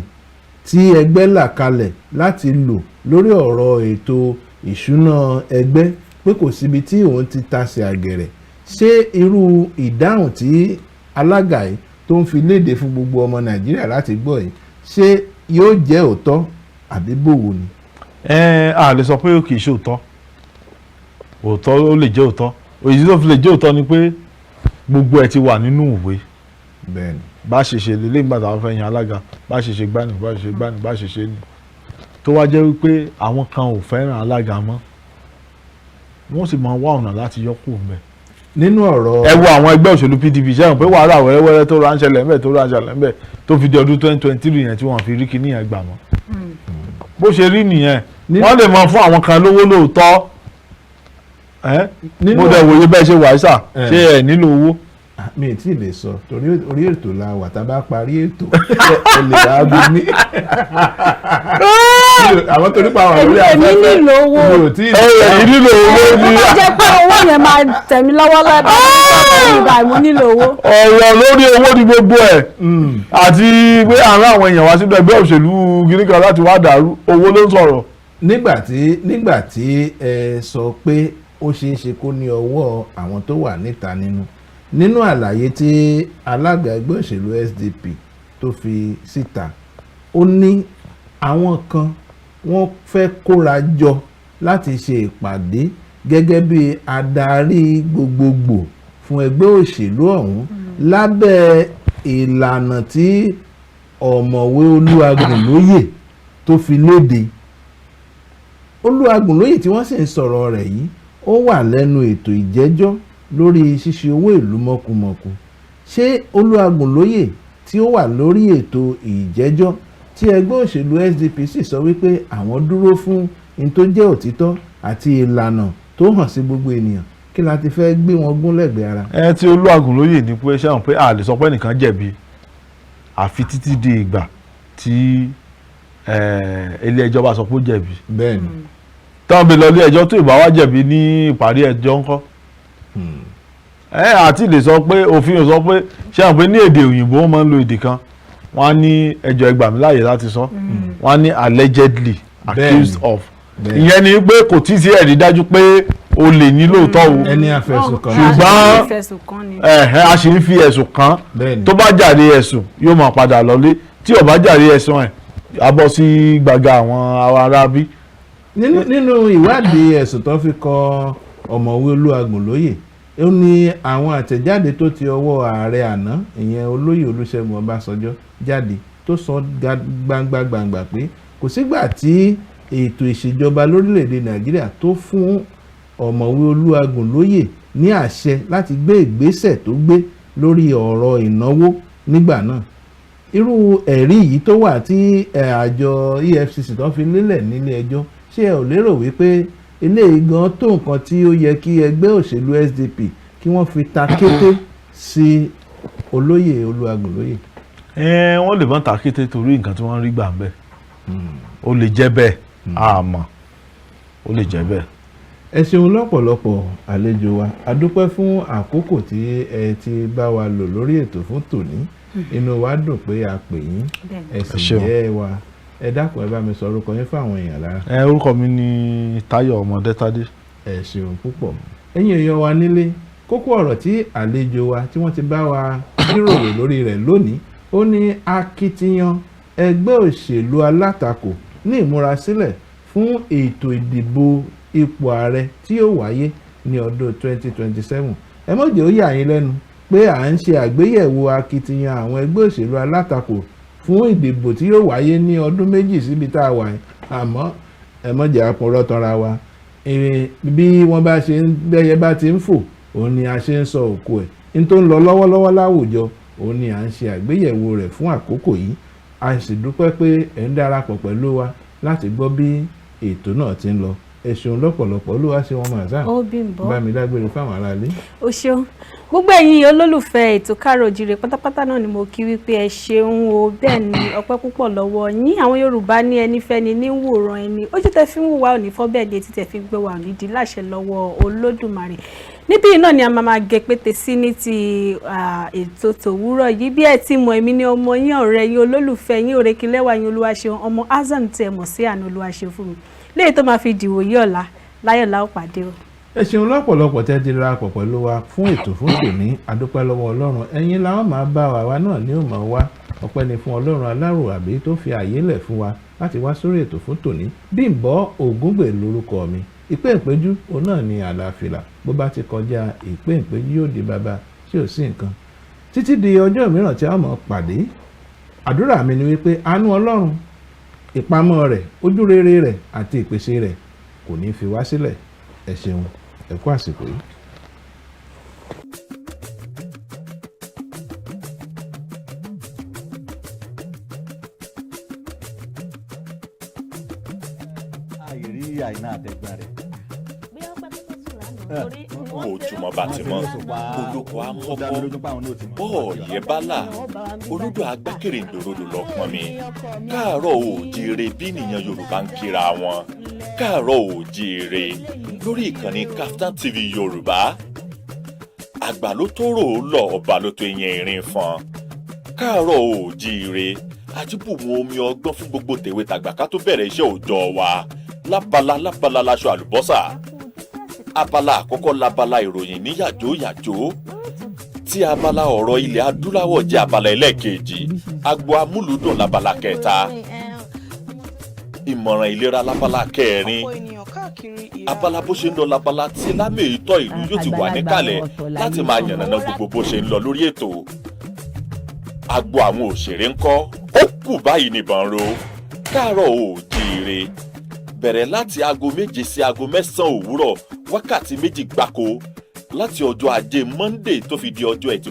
A: tí ẹgbẹ́ là kalẹ̀ láti lò lórí ọ̀rọ̀ ètò ìṣúná ẹgbẹ́, pé kò síbi tí òun ti tasẹ̀ àgẹ̀rẹ̀. ṣé irú ìdáhùn tí alága yìí tó ń fi léde fún gbogbo ọmọ Nàìjíríà láti gbọ́ yìí ṣé yóò jẹ́ òótọ́ àbí bòwò ni?
C: A lè sọ pé kì í ṣe òótọ́ ó lè jẹ́ òótọ́ òyìnbó tó fi lè jẹ́ òótọ́ ni pé gbogbo ẹ̀ ti wà nínú ìwé.
A: bẹ́ẹ̀ni
C: bá ṣe ṣe lélẹ́ ìgbà táwọn fẹ́ yan alága bá ṣe ṣe gbani bá ṣe ṣe ni tó wá jẹ́ wípé àwọn kan ò fẹ́ràn alága mọ́ wọ́n sì máa wá ọ̀nà láti yọ kúrò ńbẹ̀.
A: nínú ọ̀rọ̀
C: ẹ wo àwọn ẹgbẹ́ òṣèlú PDP ṣẹ́yìn pé wàhálà wẹ́rẹ́wẹ́rẹ́ tó ránṣẹ́lẹ̀ ńbẹ̀ tó fi di ọdún 2023 yẹn tí wọ́n fi rí kíní yẹn gbà mọ́. bó ṣe rí nìyẹn wọ́n lè mọ fún àwọn kan lówó lóòótọ́ mo dẹ̀ wòye bẹ́ẹ̀ ṣe wàísà ṣé ẹ nílò owó
A: mi ì tí ì lè sọ torí orí ètò la wà tá a bá parí ètò ẹ lè wá bí mi. àwọn torí pa àwọn orí afẹ́fẹ́
B: èmi nílò owó
A: mi ò tí ì
C: èyí nílò owó
B: tó
C: ni
B: bá jẹ́ pé owó yẹn máa tẹ̀mí lọ́wọ́ lẹ́bàá ìgbà mo nílò owó.
C: ọ̀rọ̀ lórí owó ni gbogbo ẹ̀ àti pé àárín àwọn èèyàn wá sínú ẹgbẹ́ òṣèlú gírí kan láti wá dàrú owó ló ń sọ̀rọ̀.
A: nígbà tí ẹ sọ pé ó ṣeé ṣe kó ní ọwọ́ àwọn tó wà níta nínú àlàyé tí alága ẹgbẹ́ òṣèlú SDP tó fi síta ó ní àwọn kan wọ́n fẹ́ kóra jọ láti ṣe ìpàdé gẹ́gẹ́ bí adarí gbogbogbò fún ẹgbẹ́ òṣèlú ọ̀hún lábẹ́ ìlànà tí ọ̀mọ̀wé Olúwagbùnlóyè tó fi léde. Olúwagbùnlóyè tí wọ́n sì ń sọ̀rọ̀ rẹ̀ yìí ó wà lẹ́nu ètò ìjẹ́jọ́ lórí ṣíṣe owó ìlú mọ̀kùmọ̀kù. Ṣé Olúwagbùnlóyè tí ó wà lórí ètò ìjẹ́jọ́ tí ẹgbẹ́ òṣèlú SDP sì sọ wípé àwọn dúró fún in tó jẹ́ òtítọ́ àti ìlànà tó hàn sí gbogbo ènìyàn, kí la ti fẹ́ gbé wọn gún lẹ́gbẹ̀ẹ́ ara.
C: Tí Olúwagbùnlóyè ní pé ṣáà pé a lè sọ pé nìkan jẹ̀bi àfi títí di ìgbà tí ilé ẹjọ́ bá sọ pé ó jẹ̀bi.
A: Bẹ́ẹ̀ni.
C: táwọn bẹ lọ ilé ẹjọ́ tó ìbá wá jẹ̀bi ní ìparí ẹjọ́ ńkọ́. Àti lè sọ pé òfin ò sọ pé ṣáà pé ní èdè òyìnbó wọ́n máa ń lo èdè kan wọ́n á ní ẹjọ́ ẹ gbà mí láàyè láti sọ wọ́n á ní allegedly accused of. ìyẹn ni pé kò tí ì sí ẹ̀rí dájú pé o lè ní lóòótọ́ o.
A: ẹni àfẹ̀sùn kan.
C: ṣùgbọ́n a sì ń fi ẹ̀sùn kan tó bá jàre ẹ̀sùn yóò máa padà lọlé tí ò bá jàre ẹ̀sùn ẹ̀ á bọ́ sí gbàgà àwọn aráabí.
A: nínú ìwádìí ẹ̀sùn tó fi kọ ọ̀mọ̀wé Olúwagbùnlóyè ó ní àwọn àtẹ̀jáde tó ti ọwọ́ ààrẹ àná ìyẹn olóyè Olúṣẹ́gun Ọbásanjọ́ jáde tó sọ gbangba pé kò sígbà tí ètò ìṣèjọba lórílẹ̀‐èdè Nàìjíríà tó fún ọ̀mọ̀wé Olúwagbùnlóyè ní àṣẹ láti gbé ìgbésẹ̀ tó gbé lórí ọ̀rọ̀ ìnáwó nígbà náà. Irú ẹ̀rí yìí tó wà tí àjọ EFCC tó fi lélẹ̀ nílé ẹjọ́ ṣé ẹ ò lérò wípé eléyìí gan tó nǹkan tí ó yẹ kí ẹgbẹ́ òṣèlú SDP kí wọ́n fi ta kété sí olóyè Olúwagbùnlóyè?
C: Wọ́n lè má ta kété torí nǹkan tí wọ́n rí gbà ń bẹ̀. Ó lè jẹ́ bẹ́ẹ̀ àmọ́ ó lè jẹ́ bẹ́ẹ̀.
A: Ẹ ṣeun lọ́pọ̀lọpọ̀ àlejò wa, a dúpẹ́ fún àkókò tí ẹ ti bá wa lò lórí ètò fún tòní. Inú wa dùn pé a pè yín ẹ sì jẹ́ wa. Ẹ dákun ẹ bá mi sọ orúkọ yín fún àwọn èèyàn lára.
C: Orúkọ mi ni Táyọ̀ Ọmọdétádé.
A: Ẹ ṣeun púpọ̀. Ẹ̀yin èèyàn wa nílé, kókó ọ̀rọ̀ tí àlejò wa tí wọ́n ti bá wa jíròrò lórí rẹ̀ lónìí ó ní akitiyan ẹgbẹ́ òṣèlú alátakò ní ìmúrasílẹ̀ fún ètò ìdìbò ipò ààrẹ tí yóò wáyé ní ọdún 2027. Ẹ má jẹ́ ó yà yín lẹ́nu pé à ń ṣe àgbéyẹ̀wò akitiyan àwọn ẹgbẹ́ òṣèlú alátakò fún ìdìbò tí yóò wáyé ní ọdún méjì síbi tá a wà yìí, àmọ́ ẹ má jẹ́ àpòrọ̀ tanra wa. Bí wọ́n bá ṣe bẹ́yẹ bá ti ń fò òun ni a ṣe ń sọ òkú ẹ̀. Ní tó ń lọ lọ́wọ́lọ́wọ́ láwùjọ òun ni à ń ṣe àgbéyẹ̀wò rẹ̀ fún àkókò yìí. A sì dúpẹ́ pé ẹ̀ ń darapọ̀ pẹ̀lú wa láti gbọ́ bí ètò náà ti ń lọ. Ẹ ṣeun lọ́pọ̀lọpọ̀. Olúwaṣeun Mazan bá mi dágbére fáwọn aráalé.
B: O ṣeun gbogbo ẹ̀yin olólùfẹ́ ètò Káàárọ̀ Oòjíire pátápátá náà ni mo kí wípé ẹ ṣeun o, bẹ́ẹ̀ ni ọpẹ́ púpọ̀ lọ́wọ́ yín. Àwọn Yorùbá ní ẹni fẹ́ni ní wòran ẹni, ojú tẹ́ fi ń wò wá ò ní fọ́, bẹ́ẹ̀ ni etí tẹ́ fi ń gbé wa ò ní di láṣẹ lọ́wọ́ Olódùmarè. Níbí náà ni a máa gẹ pété sí ní ti ètò tòwúrọ̀ yìí. Bí ẹ ti mọ̀, èmi ni ọmọ yín, ọ̀rẹ́ yín, olólùfẹ́ yín, Òrékelẹ́wà yín, Olúwaṣeun ọmọ Hasan tẹ́ mọ̀ sí Àánú Olúwaṣeun fún mi. Léyìí tó máa fi dìwò yí ọ̀la láyọ̀ la ó pàdé o.
A: Ẹ ṣeun lọ́pọ̀lọpọ̀ tẹ́ ti darapọ̀ pẹ̀lú wa fún ètò fún tòní. Adúpẹ́ lọ́wọ́ Ọlọ́run. Ẹ̀yin la wọ́n máa bá wa náà ní òmò wa. Ọpẹ́ ni fún Ọlọ́run aláròàbí tó fi àyè lẹ̀ fún wa láti wá sórí ètò fún tòní. Bímbọ́ Ògúngbè lórúkọ mi. Ìpé ìpéjú òun náà ni àlàáfíà. Bó bá ti kọjá ìpé ìpéjú yóò di bàbá tí ò sí nǹkan. Títí di ọjọ́ mìíràn tí a máa pàdé. Àdúrà mi ni wípé àánú Ọlọ́run, ìpamọ́ rẹ̀, ojú rere rẹ̀ àti ìpèsè rẹ̀ kò ní fi wá sílẹ̀. Ẹ ṣeun, ẹ kú àsìkò yìí.
D: àìrí àìná àtẹ̀gbọ́n rẹ̀.
B: bí wọ́n pẹ́ tó sùn lánàá.
D: ojúmọ́ bá ti mọ́ olóko á mọ́kọ́ bọ́ọ̀yẹ́ bá là olódò agbákèrèǹdò rodò lọ pọn mi káàárọ̀ oòjíire bí nìyẹn Yorùbá ń kíra wọn káàárọ̀ oòjíire lórí ìkànnì Kaftan TV Yorùbá àgbà ló tó rò ó lọ ọba ló tó yẹn ìrìn fọn káàárọ̀ oòjíire àjíbùmọ̀ omi ọgbọ́n fún gbogbo tèwe tàgbà ká tó bẹ̀rẹ̀ iṣẹ́ òòjọ́ wa lábala láṣọ àlùbọ́sà abala àkọ́kọ́ labala ìròyìn ní yàjóyàjó tí abala ọ̀rọ̀ ilẹ̀ adúláwọ̀ jẹ́ abala ẹlẹ́ẹ̀kejì agbo amúlùdùn labala kẹta ìmọ̀ràn ìlera labala kẹrin abala bó ṣe ń lọ labala tí lámèyítọ́ ìlú yóò ti wà níkàlẹ̀ láti máa yànnàná gbogbo bó ṣe ń lọ lórí ètò agbo àwọn òṣèré ńkọ́ ó kù báyìí nìbọn ro káàárọ̀ oòjíire bẹ̀rẹ̀ láti aago 7 sí aago 9 òwúrọ̀ wákàtí 2 gbáko láti ọjọ́ ajé Monday tó fi di ọjọ́ Ẹtì